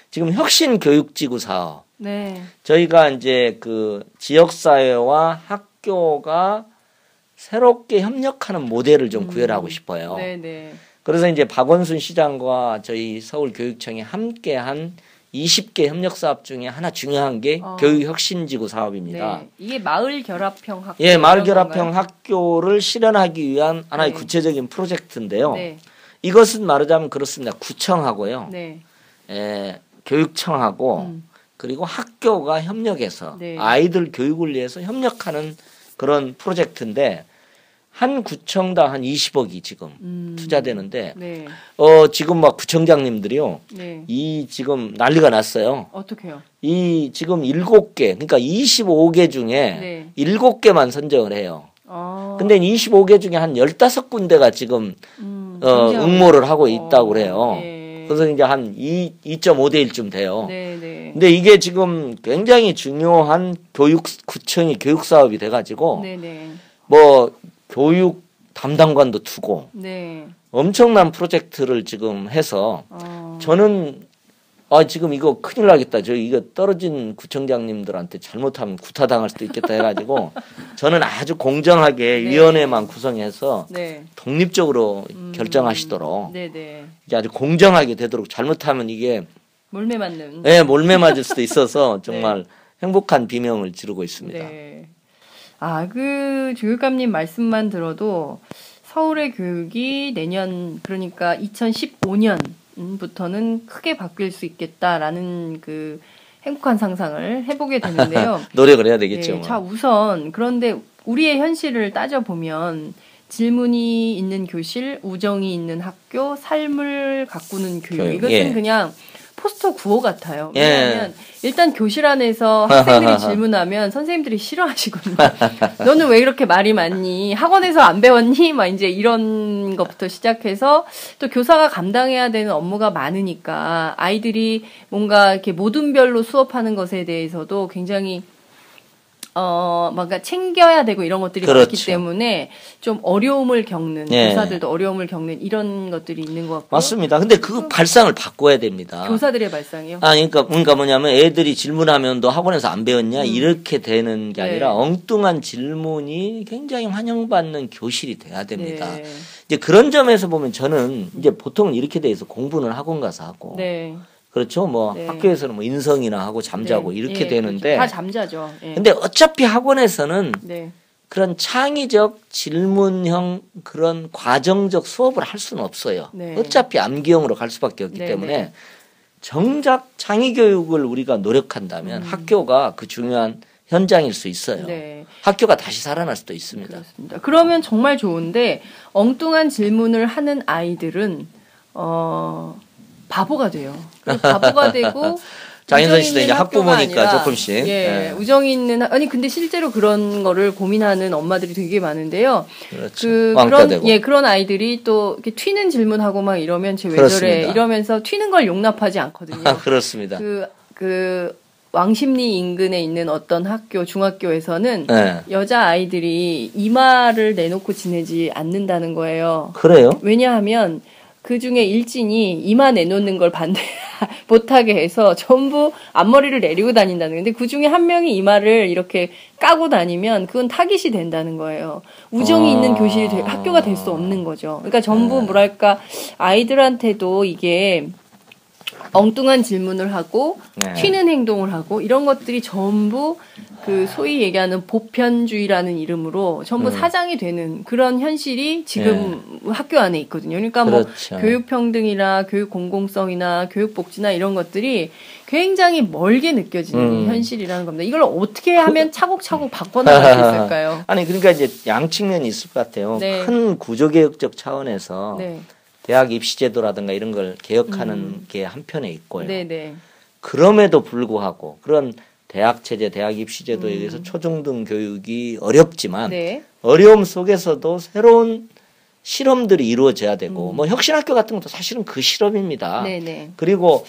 지금 혁신 교육지구 사업 네. 저희가 이제 그 지역사회와 학교가 새롭게 협력하는 모델을 좀 구현하고 싶어요. 네네. 그래서 이제 박원순 시장과 저희 서울교육청이 함께한 20개 협력 사업 중에 하나 중요한 게 교육혁신지구 사업입니다. 네. 이게 마을 결합형 학교. 예, 마을 이런 결합형 건가요? 학교를 실현하기 위한 하나의 네. 구체적인 프로젝트인데요. 네. 이것은 말하자면 그렇습니다. 구청하고요. 네. 교육청하고 그리고 학교가 협력해서 네. 아이들 교육을 위해서 협력하는 그런 프로젝트인데 한 구청당 한 20억이 지금 투자되는데 네. 지금 막 구청장님들이요. 네. 이 지금 난리가 났어요. 어떻게요? 이 지금 7개 그러니까 25개 중에 네. 7개만 선정을 해요. 근데 25개 중에 한 15군데가 지금 응모를 하고 있다고 그래요. 네. 그래서 이제 한 2.5대 1쯤 돼요. 네, 네. 근데 이게 지금 굉장히 중요한 구청이 교육 사업이 돼 가지고 네, 네. 뭐 교육 담당관도 두고 네. 엄청난 프로젝트를 지금 해서 저는 지금 이거 큰일 나겠다. 이거 떨어진 구청장님들한테 잘못하면 구타당할 수도 있겠다 해가지고 저는 아주 공정하게 네. 위원회만 구성해서 네. 독립적으로 결정하시도록 네네. 이게 아주 공정하게 되도록 잘못하면 이게 몰매 맞는. 네, 몰매 맞을 수도 있어서 정말 행복한 비명을 지르고 있습니다. 네. 그 조교감님 말씀만 들어도 서울의 교육이 내년 그러니까 2015년부터는 크게 바뀔 수 있겠다라는 그 행복한 상상을 해보게 되는데요. 노력을 해야 되겠죠. 네, 자 우선 그런데 우리의 현실을 따져보면 질문이 있는 교실, 우정이 있는 학교, 삶을 가꾸는 교육. 이것은 예. 그냥 포스터 구호 같아요. 예. 왜냐하면 일단 교실 안에서 학생들이 질문하면 선생님들이 싫어하시거든요. 너는 왜 이렇게 말이 많니? 학원에서 안 배웠니? 막 이제 이런 것부터 시작해서 또 교사가 감당해야 되는 업무가 많으니까 아이들이 뭔가 이렇게 모둠별로 수업하는 것에 대해서도 굉장히 뭔가 챙겨야 되고 이런 것들이 그렇죠. 많기 때문에 좀 어려움을 겪는, 예. 교사들도 어려움을 겪는 이런 것들이 있는 것 같고요. 맞습니다. 근데 그 발상을 바꿔야 됩니다. 교사들의 발상이요? 그러니까 뭐냐면 애들이 질문하면 너 학원에서 안 배웠냐? 이렇게 되는 게 아니라 네. 엉뚱한 질문이 굉장히 환영받는 교실이 돼야 됩니다. 네. 이제 그런 점에서 보면 저는 이제 보통은 이렇게 돼 있어. 공부는 학원 가서 하고. 네. 그렇죠. 뭐 네. 학교에서는 뭐 인성이나 하고 잠자고 네. 이렇게 예, 되는데. 다 잠자죠. 예. 근데 어차피 학원에서는 네. 그런 창의적 질문형 그런 과정적 수업을 할 수는 없어요. 네. 어차피 암기형으로 갈 수밖에 없기 네, 때문에 네. 정작 창의 교육을 우리가 노력한다면 학교가 그 중요한 현장일 수 있어요. 네. 학교가 다시 살아날 수도 있습니다. 그렇습니다. 그러면 정말 좋은데 엉뚱한 질문을 하는 아이들은 바보가 돼요. 바보가 되고 장인선 씨도 이제 학교가 학부모니까 아니라, 조금씩. 예, 우정이 있는 근데 실제로 그런 거를 고민하는 엄마들이 되게 많은데요. 그렇죠. 왕따 되고. 그런 아이들이 또 이렇게 튀는 질문하고 막 이러면 쟤 왜 저래 그렇습니다. 이러면서 튀는 걸 용납하지 않거든요. 그렇습니다. 그 왕십리 인근에 있는 어떤 학교 중학교에서는 네. 여자 아이들이 이마를 내놓고 지내지 않는다는 거예요. 그래요? 왜냐하면 그 중에 일진이 이마 내놓는 걸 못하게 해서 전부 앞머리를 내리고 다닌다는 건데 그 중에 한 명이 이마를 이렇게 까고 다니면 그건 타깃이 된다는 거예요. 우정이 있는 교실이 학교가 될 수 없는 거죠. 그러니까 전부 뭐랄까 아이들한테도 이게 엉뚱한 질문을 하고 네. 튀는 행동을 하고 이런 것들이 전부 그 소위 얘기하는 보편주의라는 이름으로 전부 사장이 되는 그런 현실이 지금 학교 안에 있거든요. 그러니까 그렇죠. 뭐 교육 평등이나 교육 공공성이나 교육 복지나 이런 것들이 굉장히 멀게 느껴지는 현실이라는 겁니다. 이걸 어떻게 하면 차곡차곡 바꿔나갈 수 있을까요? 아니 그러니까 이제 양측면이 있을 것 같아요. 네. 큰 구조개혁적 차원에서 네. 대학 입시제도라든가 이런 걸 개혁하는 게 한편에 있고요. 네네. 그럼에도 불구하고 그런 대학 체제, 대학 입시제도에 의해서 초중등 교육이 어렵지만 네. 어려움 속에서도 새로운 실험들이 이루어져야 되고 뭐 혁신학교 같은 것도 사실은 그 실험입니다. 네네. 그리고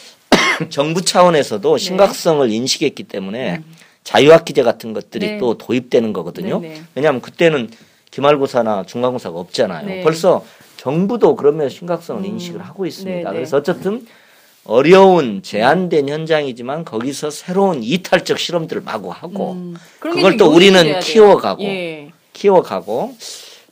정부 차원에서도 심각성을 인식했기 때문에 자유학기제 같은 것들이 네. 또 도입되는 거거든요. 네네. 왜냐하면 그때는 기말고사나 중간고사가 없잖아요. 네. 벌써 정부도 그러면 심각성을 인식을 하고 있습니다. 네네. 그래서 어쨌든 어려운 제한된 현장이지만 거기서 새로운 이탈적 실험들을 마구 하고 그런 게 그걸 좀 또 우리는 요인이 돼야 돼요. 키워가고 예.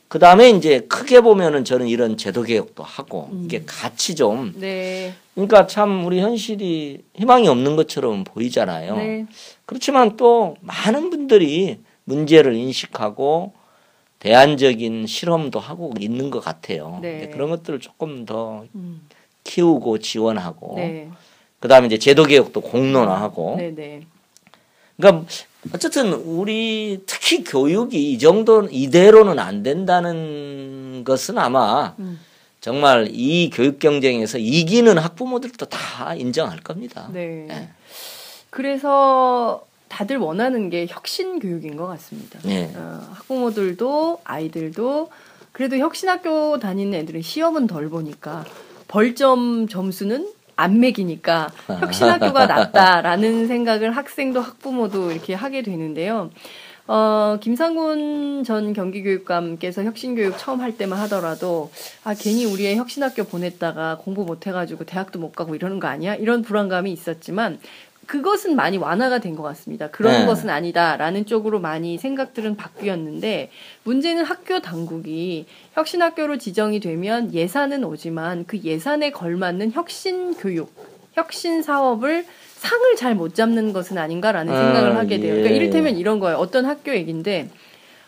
그 다음에 이제 크게 보면은 저는 이런 제도 개혁도 하고 이게 같이 좀 네. 그러니까 참 우리 현실이 희망이 없는 것처럼 보이잖아요. 네. 그렇지만 또 많은 분들이 문제를 인식하고 대안적인 실험도 하고 있는 것 같아요. 네. 근데 그런 것들을 조금 더 키우고 지원하고 네. 그다음에 이제 제도 개혁도 공론화하고 네네. 그러니까 어쨌든 우리 특히 교육이 이 정도 이대로는 안 된다는 것은 아마 정말 이 교육 경쟁에서 이기는 학부모들도 다 인정할 겁니다. 네. 예. 그래서 다들 원하는 게 혁신 교육인 것 같습니다. 네. 학부모들도 아이들도 그래도 혁신학교 다니는 애들은 시험은 덜 보니까 벌점 점수는 안 매기니까 혁신학교가 낫다라는 생각을 학생도 학부모도 이렇게 하게 되는데요. 김상곤 전 경기교육감께서 혁신교육 처음 할 때만 하더라도 괜히 우리의 혁신학교 보냈다가 공부 못해가지고 대학도 못 가고 이러는 거 아니야? 이런 불안감이 있었지만 그것은 많이 완화가 된 것 같습니다. 그런 것은 아니다라는 쪽으로 많이 생각들은 바뀌었는데 문제는 학교 당국이 혁신학교로 지정이 되면 예산은 오지만 그 예산에 걸맞는 혁신교육, 혁신사업을 상을 잘 못 잡는 것은 아닌가라는 생각을 하게 돼요. 그러니까 이를테면 이런 거예요. 어떤 학교 얘기인데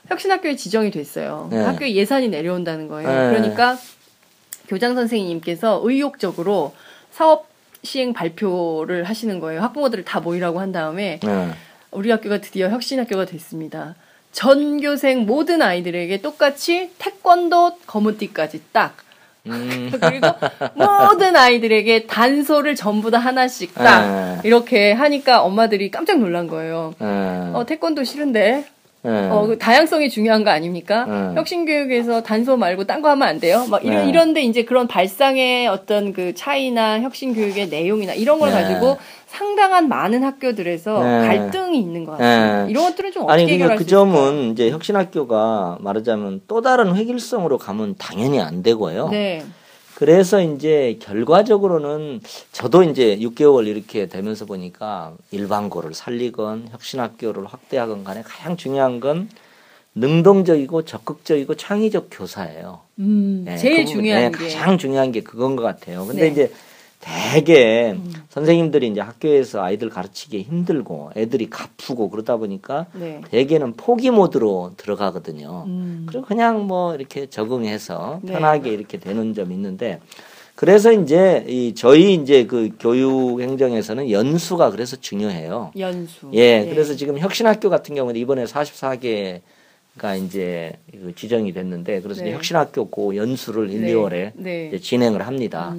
혁신학교에 지정이 됐어요. 학교에 예산이 내려온다는 거예요. 그러니까 교장 선생님께서 의욕적으로 사업 시행 발표를 하시는 거예요. 학부모들을 다 모이라고 한 다음에 우리 학교가 드디어 혁신학교가 됐습니다. 전교생 모든 아이들에게 똑같이 태권도 검은띠까지 딱 그리고 모든 아이들에게 단소를 전부 다 하나씩 딱 이렇게 하니까 엄마들이 깜짝 놀란 거예요. 태권도 싫은데 그 다양성이 중요한 거 아닙니까? 혁신교육에서 단소 말고 딴 거 하면 안 돼요? 막 이런데 이제 그런 발상의 어떤 그 차이나 혁신교육의 내용이나 이런 걸 가지고 상당한 많은 학교들에서 갈등이 있는 것 같아요. 이런 것들은 좀 어떻게 해결할 수 있을까요? 그 점은 이제 혁신학교가 말하자면 또 다른 획일성으로 가면 당연히 안 되고요. 네. 그래서 이제 결과적으로는 저도 이제 6개월 이렇게 되면서 보니까 일반고를 살리건 혁신학교를 확대하건 간에 가장 중요한 건 능동적이고 적극적이고 창의적 교사예요. 제일 중요한 게 가장 중요한 게 그건 것 같아요. 근데 이제 대개 선생님들이 이제 학교에서 아이들 가르치기 힘들고 애들이 가쁘고 그러다 보니까 대개는 포기 모드로 들어가거든요. 그리고 그냥 뭐 이렇게 적응해서 편하게 이렇게 되는 점이 있는데 그래서 이제 저희 이제 그 교육 행정에서는 연수가 그래서 중요해요. 연수. 그래서 지금 혁신학교 같은 경우는 이번에 44개가 이제 지정이 됐는데 그래서 이제 혁신학교 고 연수를 1, 2월에 이제 진행을 합니다.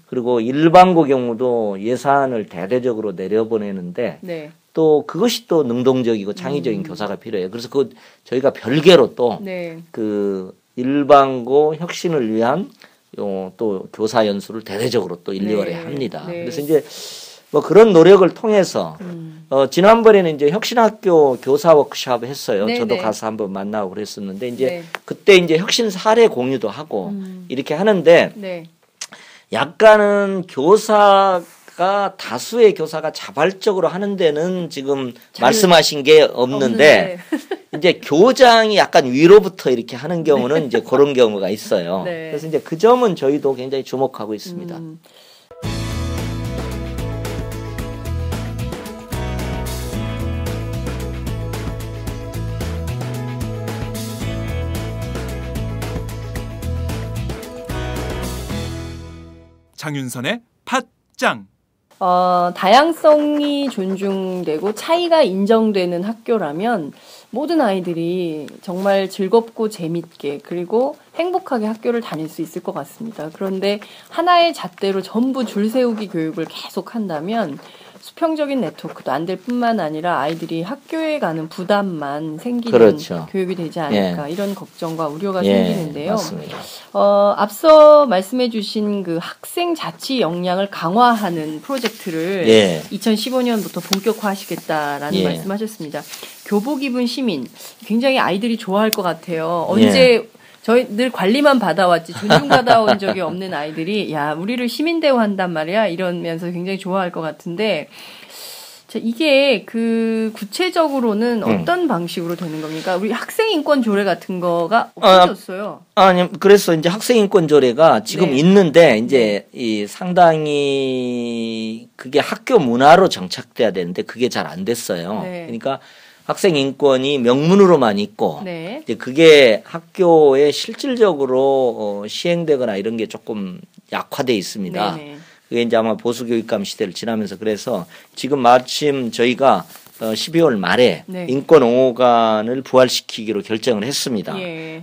그리고 일반고 경우도 예산을 대대적으로 내려보내는데 또 그것이 또 능동적이고 창의적인 교사가 필요해요. 그래서 저희가 별개로 또 그 일반고 혁신을 위한 또 교사 연수를 대대적으로 또 1, 2월에 합니다. 그래서 이제 뭐 그런 노력을 통해서 지난번에는 이제 혁신학교 교사 워크숍 했어요. 저도 가서 한번 만나고 그랬었는데 이제 그때 이제 혁신 사례 공유도 하고 이렇게 하는데 약간은 교사가 다수의 교사가 자발적으로 하는 데는 지금 말씀하신 게 없는데 이제 교장이 약간 위로부터 이렇게 하는 경우는 이제 그런 경우가 있어요. 그래서 이제 그 점은 저희도 굉장히 주목하고 있습니다. 장윤선의 팟짱. 다양성이 존중되고 차이가 인정되는 학교라면 모든 아이들이 정말 즐겁고 재밌게 그리고 행복하게 학교를 다닐 수 있을 것 같습니다. 그런데 하나의 잣대로 전부 줄 세우기 교육을 계속 한다면 수평적인 네트워크도 안 될 뿐만 아니라 아이들이 학교에 가는 부담만 생기는 교육이 되지 않을까 이런 걱정과 우려가 생기는데요. 맞습니다. 앞서 말씀해 주신 그 학생 자치 역량을 강화하는 프로젝트를 2015년부터 본격화하시겠다라는 말씀하셨습니다. 교복 입은 시민 굉장히 아이들이 좋아할 것 같아요. 언제 저희 늘 관리만 받아왔지 존중받아온 적이 없는 아이들이 야 우리를 시민 대우한단 말이야 이러면서 굉장히 좋아할 것 같은데 자, 이게 그 구체적으로는 어떤 방식으로 되는 겁니까? 우리 학생 인권 조례 같은 거가 없어졌어요. 아니 그래서 이제 학생 인권 조례가 지금 있는데 이제 이 상당히 그게 학교 문화로 정착돼야 되는데 그게 잘 안 됐어요. 그러니까 학생 인권이 명문으로만 있고 이제 그게 학교에 실질적으로 시행되거나 이런 게 조금 약화돼 있습니다. 그게 이제 아마 보수 교육감 시대를 지나면서 그래서 지금 마침 저희가 12월 말에 인권 옹호관을 부활시키기로 결정을 했습니다.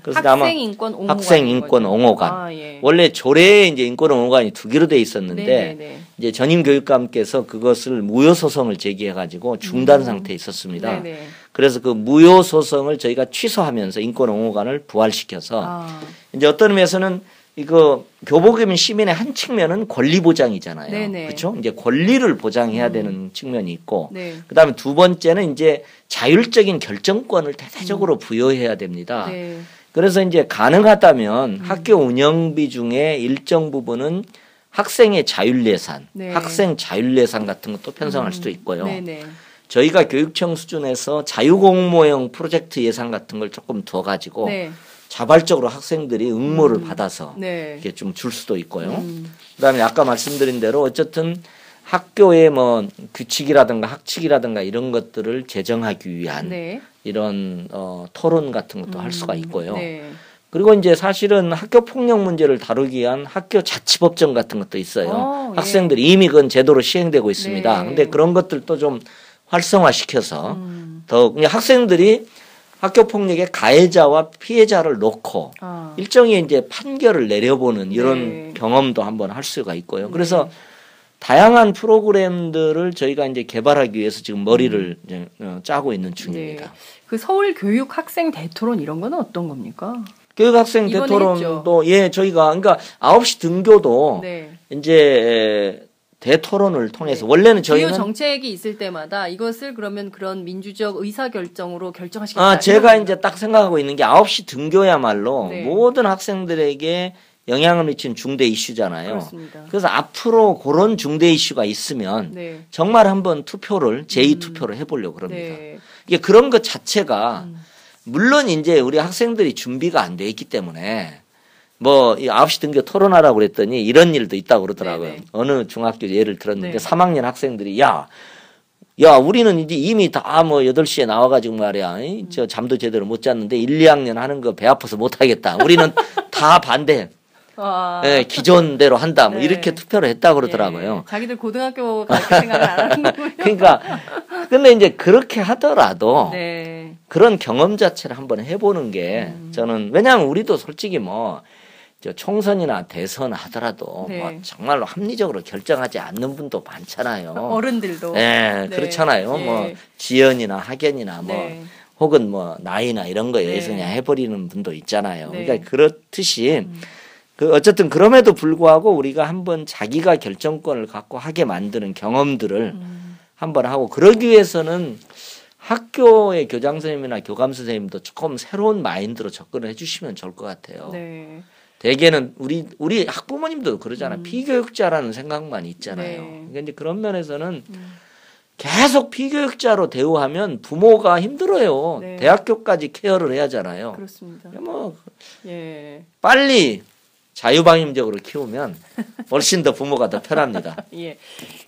그래서 학생 인권 옹호관. 원래 조례에 이제 인권 옹호관이 2개로 돼 있었는데 이제 전임 교육감께서 그것을 무효 소송을 제기해 가지고 중단 상태에 있었습니다. 그래서 그 무효 소송을 저희가 취소하면서 인권 옹호관을 부활시켜서 이제 어떤 의미에서는 이거 교복이면 시민의 한 측면은 권리 보장이잖아요. 네네. 그렇죠? 이제 권리를 보장해야 되는 측면이 있고, 네. 그다음에 두 번째는 이제 자율적인 결정권을 대대적으로 부여해야 됩니다. 네. 그래서 이제 가능하다면 학교 운영비 중에 일정 부분은 학생의 자율예산, 네. 학생 자율예산 같은 것도 편성할 수도 있고요. 네네. 저희가 교육청 수준에서 자유공모형 프로젝트 예산 같은 걸 조금 둬가지고 네. 자발적으로 학생들이 응모를 받아서 네. 이렇게 좀 줄 수도 있고요. 그다음에 아까 말씀드린 대로 어쨌든 학교의 뭐 규칙이라든가 학칙이라든가 이런 것들을 제정하기 위한 네. 이런 토론 같은 것도 할 수가 있고요. 네. 그리고 이제 사실은 학교 폭력 문제를 다루기 위한 학교 자치법정 같은 것도 있어요. 예. 학생들이 이미 그건 제도로 시행되고 있습니다. 네. 근데 그런 것들도 좀 활성화시켜서 더 그냥 학생들이 학교 폭력의 가해자와 피해자를 놓고 아. 일종의 이제 판결을 내려보는 이런 네. 경험도 한번 할 수가 있고요. 그래서 다양한 프로그램들을 저희가 이제 개발하기 위해서 지금 머리를 이제 짜고 있는 중입니다. 네. 그 서울 교육 학생 대토론 이런 거는 어떤 겁니까? 교육학생 이번에 대토론도 예 저희가 그러니까 9시 등교도 네. 이제 대토론을 통해서 네. 원래는 주요 저희는 정책이 있을 때마다 이것을 그러면 그런 민주적 의사 결정으로 결정하시겠다. 제가 이런 이제 딱 생각하고 있는 게 9시 등교야말로 네. 모든 학생들에게 영향을 미치는 중대 이슈잖아요. 그렇습니다. 그래서 앞으로 그런 중대 이슈가 있으면 네. 정말 한번 투표를 제2투표를 해보려고 합니다. 네. 이게 그런 것 자체가 물론 이제 우리 학생들이 준비가 안 돼 있기 때문에 뭐 9시 등교 토론하라고 그랬더니 이런 일도 있다고 그러더라고요. 네네. 어느 중학교 예를 들었는데 네. 3학년 학생들이 야 우리는 이제 이미 다 뭐 8시에 나와가지고 말이야 저 잠도 제대로 못 잤는데 1, 2학년 하는 거 배 아파서 못 하겠다. 우리는 다 반대. 아. 예, 기존대로 한다. 뭐 네. 이렇게 투표를 했다고 그러더라고요. 예. 자기들 고등학교 가게 생각을 안 하는 거고요. 그러니까 근데 이제 그렇게 하더라도 네. 그런 경험 자체를 한번 해보는 게 저는 왜냐하면 우리도 솔직히 뭐 저 총선이나 대선 하더라도 네. 뭐 정말로 합리적으로 결정하지 않는 분도 많잖아요. 어른들도. 네, 네. 그렇잖아요. 예. 뭐 지연이나 학연이나 뭐 네. 혹은 뭐 나이나 이런 거에 네. 의해서 그냥 해버리는 분도 있잖아요. 네. 그러니까 그렇듯이 그 어쨌든 그럼에도 불구하고 우리가 한번 자기가 결정권을 갖고 하게 만드는 경험들을 한번 하고 그러기 위해서는 학교의 교장 선생님이나 교감 선생님도 조금 새로운 마인드로 접근을 해주시면 좋을 것 같아요. 네. 대개는 우리 학부모님도 그러잖아요. 피교육자라는 생각만 있잖아요. 네. 그러니까 이제 그런 면에서는 계속 피교육자로 대우하면 부모가 힘들어요. 네. 대학교까지 케어를 해야 하잖아요. 그렇습니다. 뭐 예. 빨리 자유방임적으로 키우면 훨씬 더 부모가 더 편합니다. 예.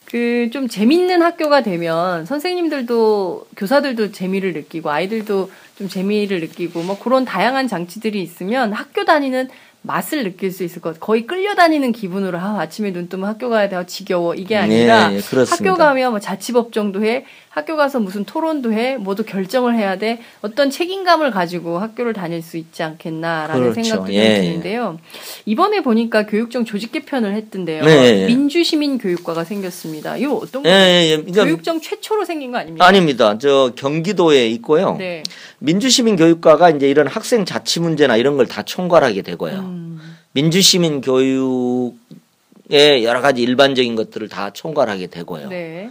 그 좀 재밌는 학교가 되면 선생님들도 교사들도 재미를 느끼고 아이들도 좀 재미를 느끼고 뭐 그런 다양한 장치들이 있으면 학교 다니는 맛을 느낄 수 있을 것 같아요. 거의 끌려다니는 기분으로 아침에 눈 뜨면 학교 가야 돼 지겨워 이게 아니라 네, 그렇습니다. 학교 가면 뭐 자치법정도 해 학교 가서 무슨 토론도 해 모두 결정을 해야 돼 어떤 책임감을 가지고 학교를 다닐 수 있지 않겠나라는 그렇죠. 생각도 예. 좀 드는데요. 이번에 보니까 교육청 조직 개편을 했던데요. 네. 민주시민교육과가 생겼습니다. 이거 어떤 예, 거예요? 예, 그러니까 교육청 최초로 생긴 거 아닙니까? 아닙니다. 저 경기도에 있고요. 네. 민주시민교육과가 이제 이런 학생 자치 문제나 이런 걸 다 총괄하게 되고요. 민주시민 교육의 여러 가지 일반적인 것들을 다 총괄하게 되고요. 네.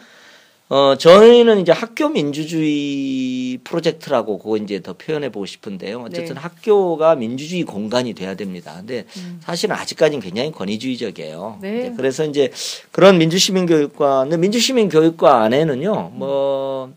저희는 이제 학교 민주주의 프로젝트라고 그거 이제 더 표현해 보고 싶은데요. 어쨌든 네. 학교가 민주주의 공간이 돼야 됩니다. 근데 사실은 아직까지는 굉장히 권위주의적이에요. 네. 이제 그래서 이제 그런 민주시민교육과는 민주시민교육과 안에는요, 뭐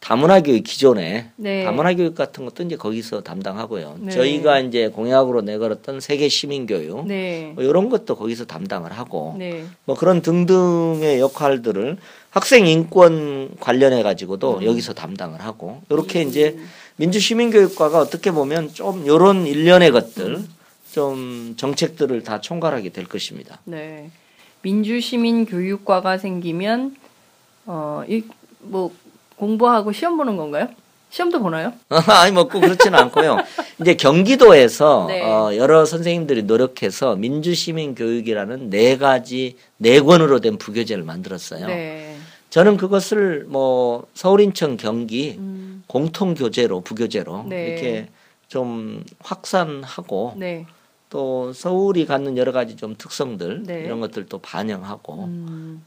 다문화교육 기존에 네. 다문화교육 같은 것도 이제 거기서 담당하고요. 네. 저희가 이제 공약으로 내걸었던 세계 시민교육 네. 뭐 이런 것도 거기서 담당을 하고 네. 뭐 그런 등등의 역할들을 학생 인권 관련해 가지고도 여기서 담당을 하고 이렇게 이제 민주시민교육과가 어떻게 보면 좀 이런 일련의 것들 좀 정책들을 다 총괄하게 될 것입니다. 네. 민주시민교육과가 생기면 뭐 공부하고 시험 보는 건가요? 시험도 보나요? 아니 뭐 꼭 그렇지는 않고요. 이제 경기도에서 네. 여러 선생님들이 노력해서 민주시민교육이라는 4권으로 된 부교재를 만들었어요. 네. 저는 그것을 뭐 서울인천 경기 공통교재로 부교재로 네. 이렇게 좀 확산하고 네. 또 서울이 갖는 여러 가지 좀 특성들 네. 이런 것들도 반영하고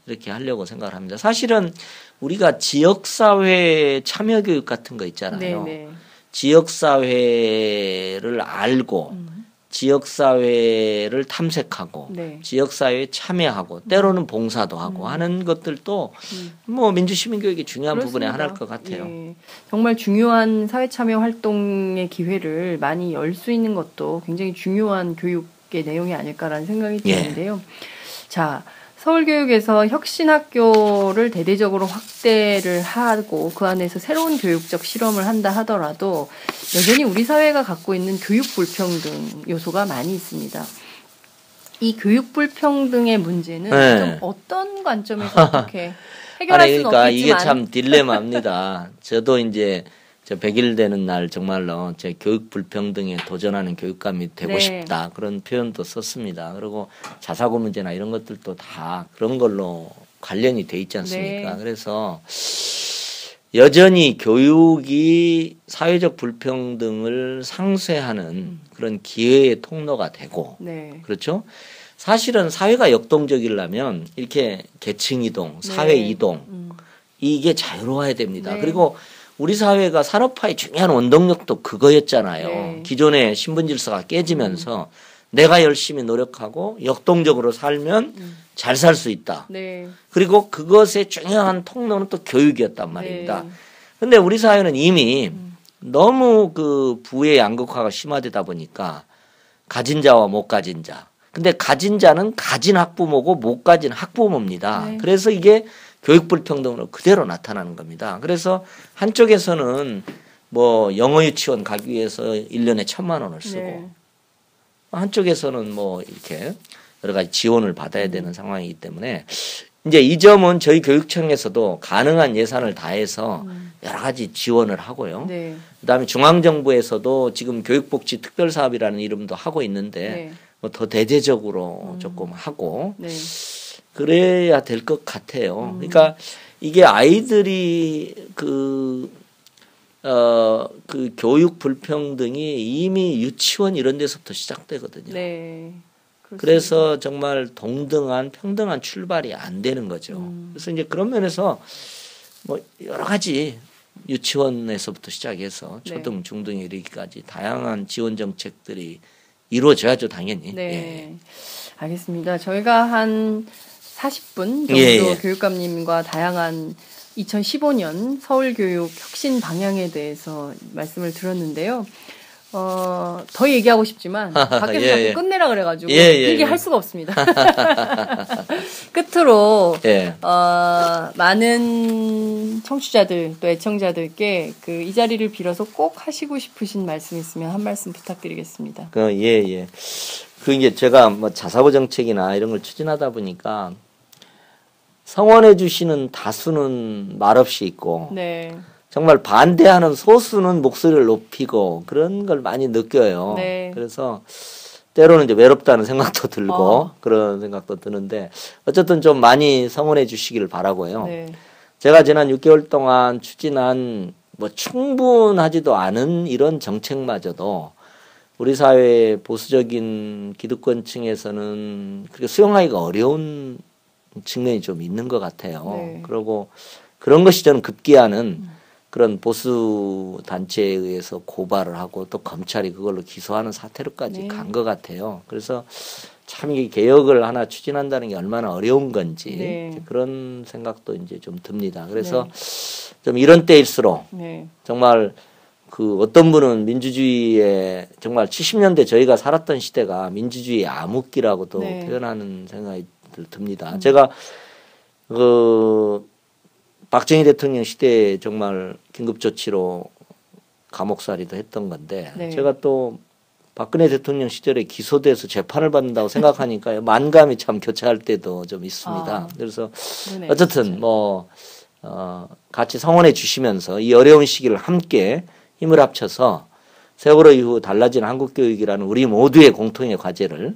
이렇게 하려고 생각을 합니다. 사실은 우리가 지역사회 참여교육 같은 거 있잖아요. 네. 지역사회를 알고 지역사회를 탐색하고 네. 지역사회에 참여하고 때로는 봉사도 하고 하는 것들도 뭐 민주시민교육이 중요한 부분의 하나일 것 같아요. 예. 정말 중요한 사회참여 활동의 기회를 많이 열 수 있는 것도 굉장히 중요한 교육의 내용이 아닐까라는 생각이 드는데요. 자, 서울교육에서 혁신학교를 대대적으로 확대를 하고 그 안에서 새로운 교육적 실험을 한다 하더라도 여전히 우리 사회가 갖고 있는 교육 불평등 요소가 많이 있습니다. 이 교육 불평등의 문제는 네. 좀 어떤 관점에서 어떻게 해결할 수는 그러니까 없겠지만 이게 참 딜레마입니다. 저도 이제 저 100일 되는 날 정말로 제 교육 불평등에 도전하는 교육감이 되고 네. 싶다 그런 표현도 썼습니다. 그리고 자사고 문제나 이런 것들도 다 그런 걸로 관련이 돼 있지 않습니까? 네. 그래서 여전히 교육이 사회적 불평등을 상쇄하는 그런 기회의 통로가 되고 네. 그렇죠? 사실은 사회가 역동적이려면 이렇게 계층 이동, 사회 네. 이동 이게 자유로워야 됩니다. 네. 그리고 우리 사회가 산업화의 중요한 원동력도 그거였잖아요. 네. 기존의 신분 질서가 깨지면서 내가 열심히 노력하고 역동적으로 살면 잘 살 수 있다. 네. 그리고 그것의 중요한 통로는 또 교육이었단 말입니다. 네. 근데 우리 사회는 이미 너무 그 부의 양극화가 심화되다 보니까 가진 자와 못 가진 자. 근데 가진 자는 가진 학부모고 못 가진 학부모입니다. 네. 그래서 이게 교육 불평등으로 그대로 나타나는 겁니다. 그래서 한쪽에서는 뭐 영어 유치원 가기 위해서 1년에 1,000만 원을 쓰고 네. 한쪽에서는 뭐 이렇게 여러 가지 지원을 받아야 되는 상황이기 때문에 이제 이 점은 저희 교육청에서도 가능한 예산을 다해서 여러 가지 지원을 하고요. 네. 그다음에 중앙정부에서도 지금 교육복지 특별사업이라는 이름도 하고 있는데 네. 뭐 더 대대적으로 조금 하고 네. 그래야 될 것 같아요. 그러니까 이게 아이들이 그 교육 불평등이 이미 유치원 이런 데서부터 시작되거든요. 네. 그렇습니다. 그래서 정말 동등한 평등한 출발이 안 되는 거죠. 그래서 이제 그런 면에서 뭐 여러 가지 유치원에서부터 시작해서 네. 초등, 중등에 이르기까지 다양한 지원 정책들이 이루어져야죠, 당연히. 네. 예. 알겠습니다. 저희가 한 40분 정도 예, 예. 교육감님과 다양한 2015년 서울교육 혁신 방향에 대해서 말씀을 들었는데요. 더 얘기하고 싶지만 밖에서 예, 자꾸 예. 끝내라 그래가지고 예, 예, 얘기할 예. 수가 없습니다. 끝으로 예. 많은 청취자들 또 애청자들께 그 이 자리를 빌어서 꼭 하시고 싶으신 말씀 있으면 한 말씀 부탁드리겠습니다. 예. 그 이제 제가 뭐 자사고 정책이나 이런 걸 추진하다 보니까 성원해 주시는 다수는 말없이 있고 네. 정말 반대하는 소수는 목소리를 높이고 그런 걸 많이 느껴요. 네. 그래서 때로는 이제 외롭다는 생각도 들고 그런 생각도 드는데 어쨌든 좀 많이 성원해 주시기를 바라고요. 네. 제가 지난 6개월 동안 추진한 뭐 충분하지도 않은 이런 정책마저도 우리 사회의 보수적인 기득권층에서는 그렇게 수용하기가 어려운 측면이 좀 있는 것 같아요. 네. 그리고 그런 것이 저는 급기야는 그런 보수 단체에 의해서 고발을 하고 또 검찰이 그걸로 기소하는 사태로까지 네. 간 것 같아요. 그래서 참 이 개혁을 하나 추진한다는 게 얼마나 어려운 건지 네. 그런 생각도 이제 좀 듭니다. 그래서 좀 이런 때일수록 네. 정말 그 어떤 분은 민주주의의 정말 70년대 저희가 살았던 시대가 민주주의의 암흑기라고도 네. 표현하는 생각이 듭니다. 제가 그 박정희 대통령 시대에 정말 긴급조치로 감옥살이도 했던 건데 네. 제가 또 박근혜 대통령 시절에 기소돼서 재판을 받는다고 생각하니까 만감이 참 교차할 때도 좀 있습니다. 아, 그래서 그러네요. 어쨌든 뭐 같이 성원해 주시면서 이 어려운 시기를 함께 힘을 합쳐서 세월호 이후 달라진 한국 교육이라는 우리 모두의 공통의 과제를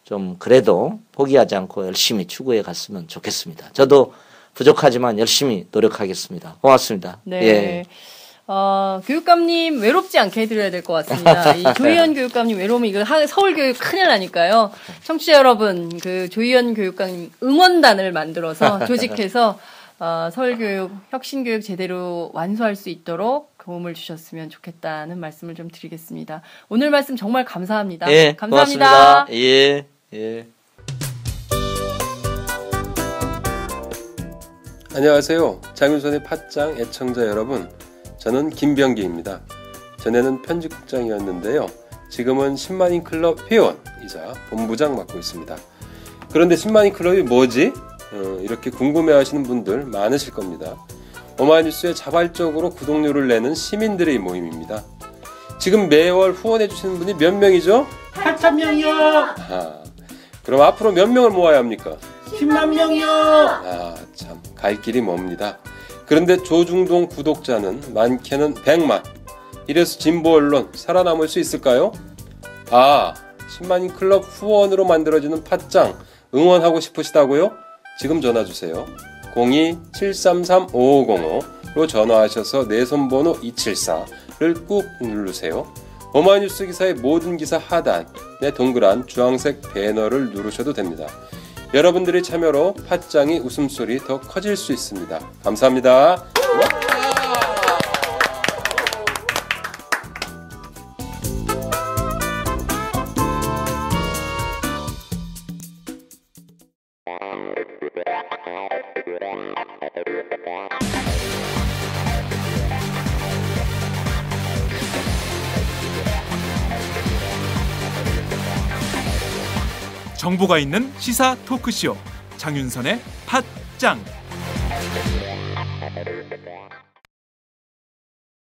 좀 그래도 포기하지 않고 열심히 추구해 갔으면 좋겠습니다. 저도 부족하지만 열심히 노력하겠습니다. 고맙습니다. 네. 예. 교육감님 외롭지 않게 해드려야 될 것 같습니다. 이 조희연 교육감님 외로우면 이거 서울교육 큰일 나니까요. 청취자 여러분, 그 조희연 교육감님 응원단을 만들어서 조직해서 서울교육, 혁신교육 제대로 완수할 수 있도록 도움을 주셨으면 좋겠다는 말씀을 좀 드리겠습니다. 오늘 말씀 정말 감사합니다. 예, 감사합니다. 고맙습니다. 예, 예. 안녕하세요. 장윤선의 팟짱 애청자 여러분. 저는 김병기입니다. 전에는 편집국장이었는데요. 지금은 10만인 클럽 회원이자 본부장 맡고 있습니다. 그런데 10만인 클럽이 뭐지? 이렇게 궁금해하시는 분들 많으실 겁니다. 오마이뉴스에 자발적으로 구독료를 내는 시민들의 모임입니다. 지금 매월 후원해주시는 분이 몇 명이죠? 8,000명이요. 그럼 앞으로 몇 명을 모아야 합니까? 10만 명이요. 참 갈 길이 멉니다. 그런데 조중동 구독자는 많게는 100만. 이래서 진보 언론 살아남을 수 있을까요? 10만인 클럽 후원으로 만들어지는 팟짱 응원하고 싶으시다고요? 지금 전화주세요. 02-733-5505로 전화하셔서 내 손번호 274를 꾹 누르세요. 오마이뉴스 기사의 모든 기사 하단에 동그란 주황색 배너를 누르셔도 됩니다. 여러분들의 참여로 팟짱이 웃음소리 더 커질 수 있습니다. 감사합니다. 정보가 있는 시사 토크쇼 장윤선의 팟짱.